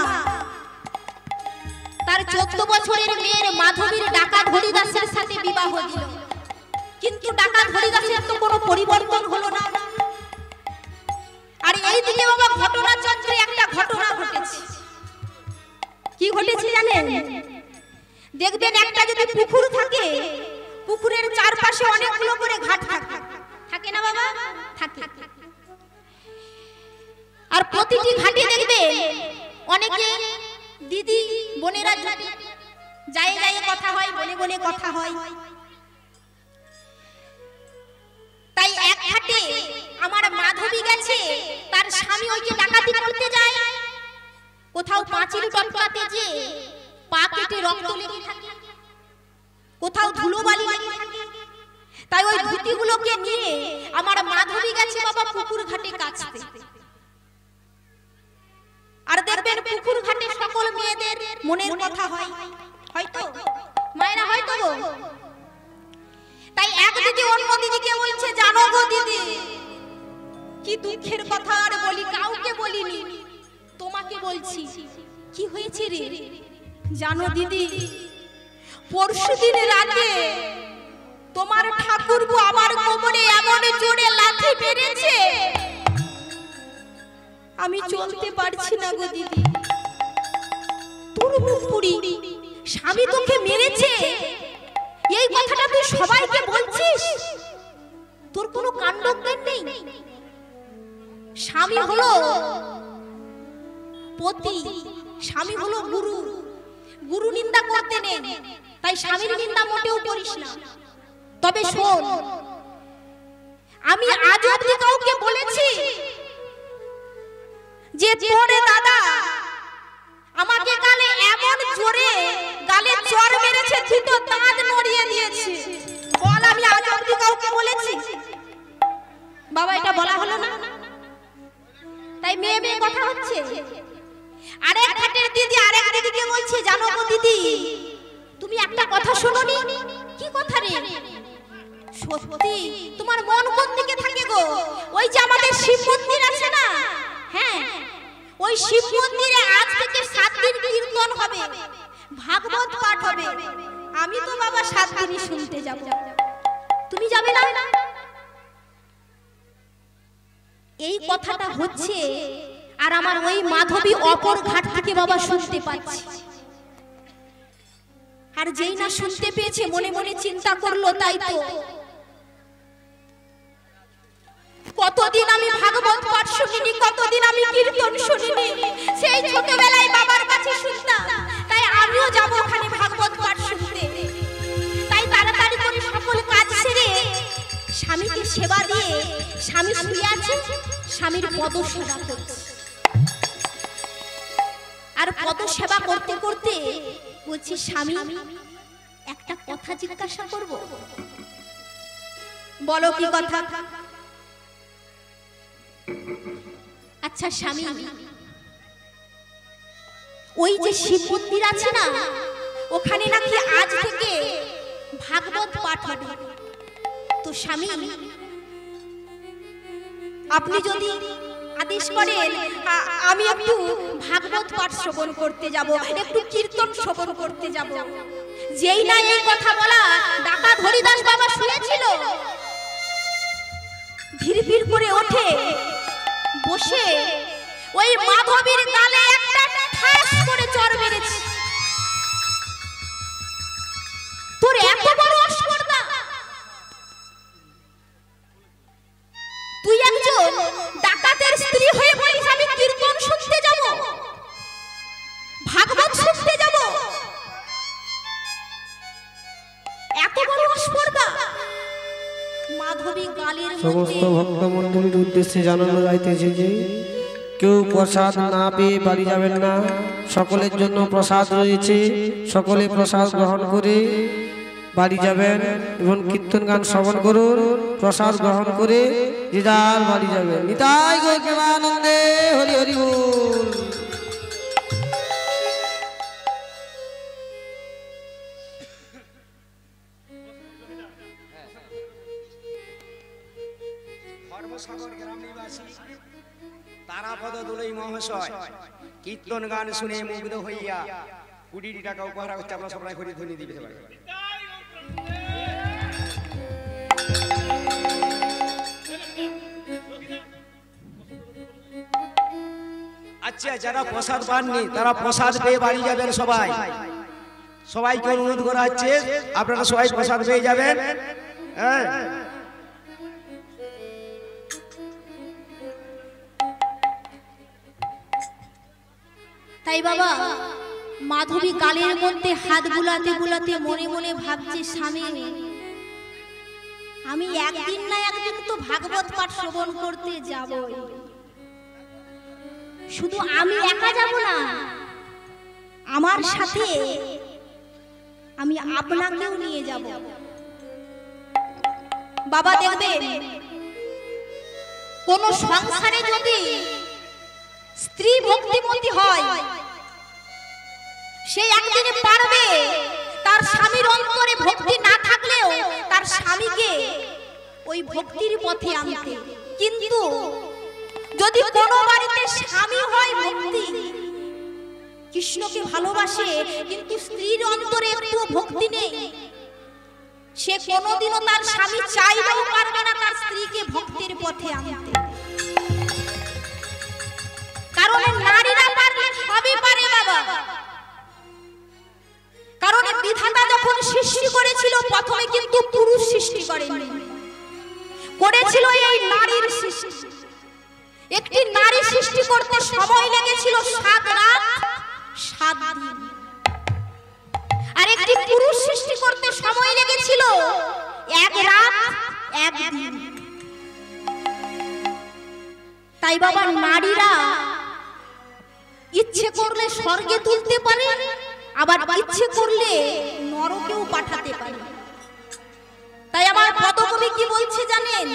তার 14 বছরের মেয়ের মাধবীর ডাকাত হরিদাসের সাথে বিবাহ দিল। কিন্তু ডাকাত হরিদাসের তো কোনো পরিবর্তন হলো না। আর এইদিকে বাবা ঘটনা চক্রে একটা ঘটনা ঘটেছে। কি ঘটেছে জানেন? দেখবেন একটা যদি পুকুর থাকে, পুকুরের চারপাশে অনেকগুলো করে ঘাট থাকে, থাকে না বাবা? থাকে। আর প্রতিটি ঘাটে দেখবে অনেকে দিদি বোনেরা যায় যায় কথা হয়, বলে বলে কথা হয়। তাই এক ঘাটে আমার মাধবী গেছে, তার স্বামী ওইকে ডাকাতি করতে যায়। কোথাও পাঁচিল টপকাতে যে পা কেটে রক্ত লেগে থাকে, কোথাও ধুলোবালি লেগে থাকে। তাই ওই ধুতিগুলোকে নিয়ে আমার মাধবী গেছে বাবা পুকুর ঘাটে কাচতে। আর দেখবেন পুকুর ঘাটে সকল মেয়েদের মনের কথা হয়, হয়তো মায়েরা হয়তো গো। তাই এক দিদি অন্য দিদিকে বলছে, জানো গো দিদি, কি দুঃখের কথা আর বলি, কাউকে বলিনি, তোমাকে বলছি। কি হয়েছে রে? জানো দিদি, পরশুদিন রাতে তোমার ঠাকুরপো আমার কোমরে এমন জোরে লাথি মেরেছে, আমি চলতে পারছি না গো দিদি। তোর মুখ পুরি, স্বামী তোকে মেরেছে, এই কথাটা তুই সবাইকে বলছিস? তোর কোনো কাণ্ডজ্ঞান নেই? স্বামী হলো পতি, স্বামী হলো গুরু, গুরু নিন্দা করতে নেই। তাই স্বামীর নিন্দা মোটেও করিস না। তবে শোন, আমি আজ অবধি কাউকে বলেছি যে তোরে দাদা আমাকে গালে এমন জোরে গালে চড় মেরেছে, তুই তো দাঁত নড়িয়ে দিয়েছিস? বল, আমি আজ অবধি কাউকে বলেছি? বাবা, এটা বলা হলো না। তাই মেয়ে মেয়ে কথা হচ্ছে। আরেক ঘাটের দিদি আরেক দিদিকে বলছে, জানো গো দিদি, তুমি একটা কথা শোনোনি? কি কথা রে? সত্যি তোমার মন কোন দিকে থাকে গো? ওই যে আমাদের শিব মন্দির আছে না, হ্যাঁ, ওই শিব মন্দিরে আজ থেকে 7 দিন কীর্তন হবে, ভাগবত পাঠ হবে। আমি তো বাবা 7 দিনই শুনতে যাব, তুমি যাবে না? এই কথাটা হচ্ছে। আর আমার ওই মাধবী অপর ঘাট থেকে বাবা শুনতে পাচ্ছি। আর যেই না শুনতে পেয়েছে মনে মনে চিন্তা করলো, তাই তো কতদিন আমি ভাগবত পাঠ শুনিনি, কতদিন আমি কীর্তন শুনিনি, সেই ছোটবেলায় বাবার কাছে শুনতাম, তাই আমিও যাব ওখানে ভাগবত পাঠ শুনতে। তাই তাড়াতাড়ি করে সকল কাজ সেরে স্বামীকে সেবা দিয়ে, স্বামী শুয়ে আছে, স্বামীর পদ সেবা করছে। আর পদ সেবা করতে করতে বলছি, স্বামী একটা কথা জিজ্ঞাসা করব, বলো কি কথা? আচ্ছা স্বামী, ওই যে শিব মন্দির আছে না, ওখানে নাকি আজ থেকে ভাগবত পাঠ হবে। তো স্বামী, আপনি যদি আদেশ করেন আমি একটু ভাগবত পাঠ শ্রবণ করতে যাব, একটু কীর্তন শ্রবণ করতে যাব। যেই না এই কথা বলা, ডাকাত হরিদাস বাবা শুনেছিল, ধীর ধীর করে ওঠে, বসে ওই মাধবীর গালে একটা ঠাস করে চড় মেরেছে। তোর এত বড় অস্পর্ধা, তুই একজন ডাকাতের স্ত্রী হয়ে বলিস আমি কীর্তন শুনতে যাব, ভাগবত শুনতে যাব, এত বড় অস্পর্ধা। মাধবী গালের
সমস্ত ভক্ত মণ্ডলীর উদ্দেশ্যে জানানো যাইতেছে যে কেউ প্রসাদ না পেয়ে বাড়ি যাবেন না, সকলের জন্য প্রসাদ রয়েছে, সকলে প্রসাদ গ্রহণ করে বাড়ি যাবেন এবং কীর্তন গান শ্রবণ করুন, প্রসাদ গ্রহণ করে যে যার বাড়ি যাবেন। নিতাই গো প্রেমানন্দে হরি হরি বল।
ধর্মসাগর গ্রাম নিবাসী তারাপদ দোলই মহাশয় কীর্তন গান শুনে মুগ্ধ হইয়া 20 টাকা উপহার হচ্ছে, আপনারা সবাই করে ধ্বনি দিতে পারেন। আচ্ছা, যারা প্রসাদ পাননি তারা প্রসাদ পেয়ে বাড়ি যাবেন। সবাইকে অনুরোধ করা হচ্ছে, আপনারা সবাই প্রসাদ পেয়ে যাবেন। হ্যাঁ,
তাই বাবা মাধবী গালের মধ্যে হাত বুলাতে বুলাতে মনে মনে ভাবছে, স্বামী আমি একদিন না একদিন তো ভাগবত পাঠ শ্রবণ করতে যাব। শুধু আমি একা যাব না, আমার সাথে আমি আপনাকেও নিয়ে যাব। বাবা দেখবেন, কোন সংসারে যদি স্ত্রী ভক্তিমতী হয়, সে একদিনে পারবে তার স্বামীর অন্তরে ভক্তি না থাকলেও তার স্বামীকে ওই ভক্তির পথে আনতে। কিন্তু যদি কোনো বাড়িতে স্বামী হয় ভক্তি, কৃষ্ণকে ভালোবাসে, কিন্তু স্ত্রীর অন্তরে একটু ভক্তি নেই, সে কোনোদিনও তার স্বামী চাইলেও পারবে না তার স্ত্রীকে ভক্তির পথে আনতে। কারণ নারীরা পারলে সবই পারে বাবা। কারণ বিধাতা যখন সৃষ্টি করেছিল, প্রথমে কিন্তু পুরুষ সৃষ্টি করেনি, করেছিল এই নারীর সৃষ্টি। একটি নারী সৃষ্টি করতে সময় লেগেছিল 7 রাত 7 দিন, আর একটি পুরুষ সৃষ্টি করতে সময় লেগেছিল 1 রাত 1 দিন। তাই বাবা নারীরা ইচ্ছে করলে স্বর্গে তুলতে পারে, আবার ইচ্ছে করলে নরকেও পাঠাতে পারে। তাই আমার পদকবি কি বলছে জানেন?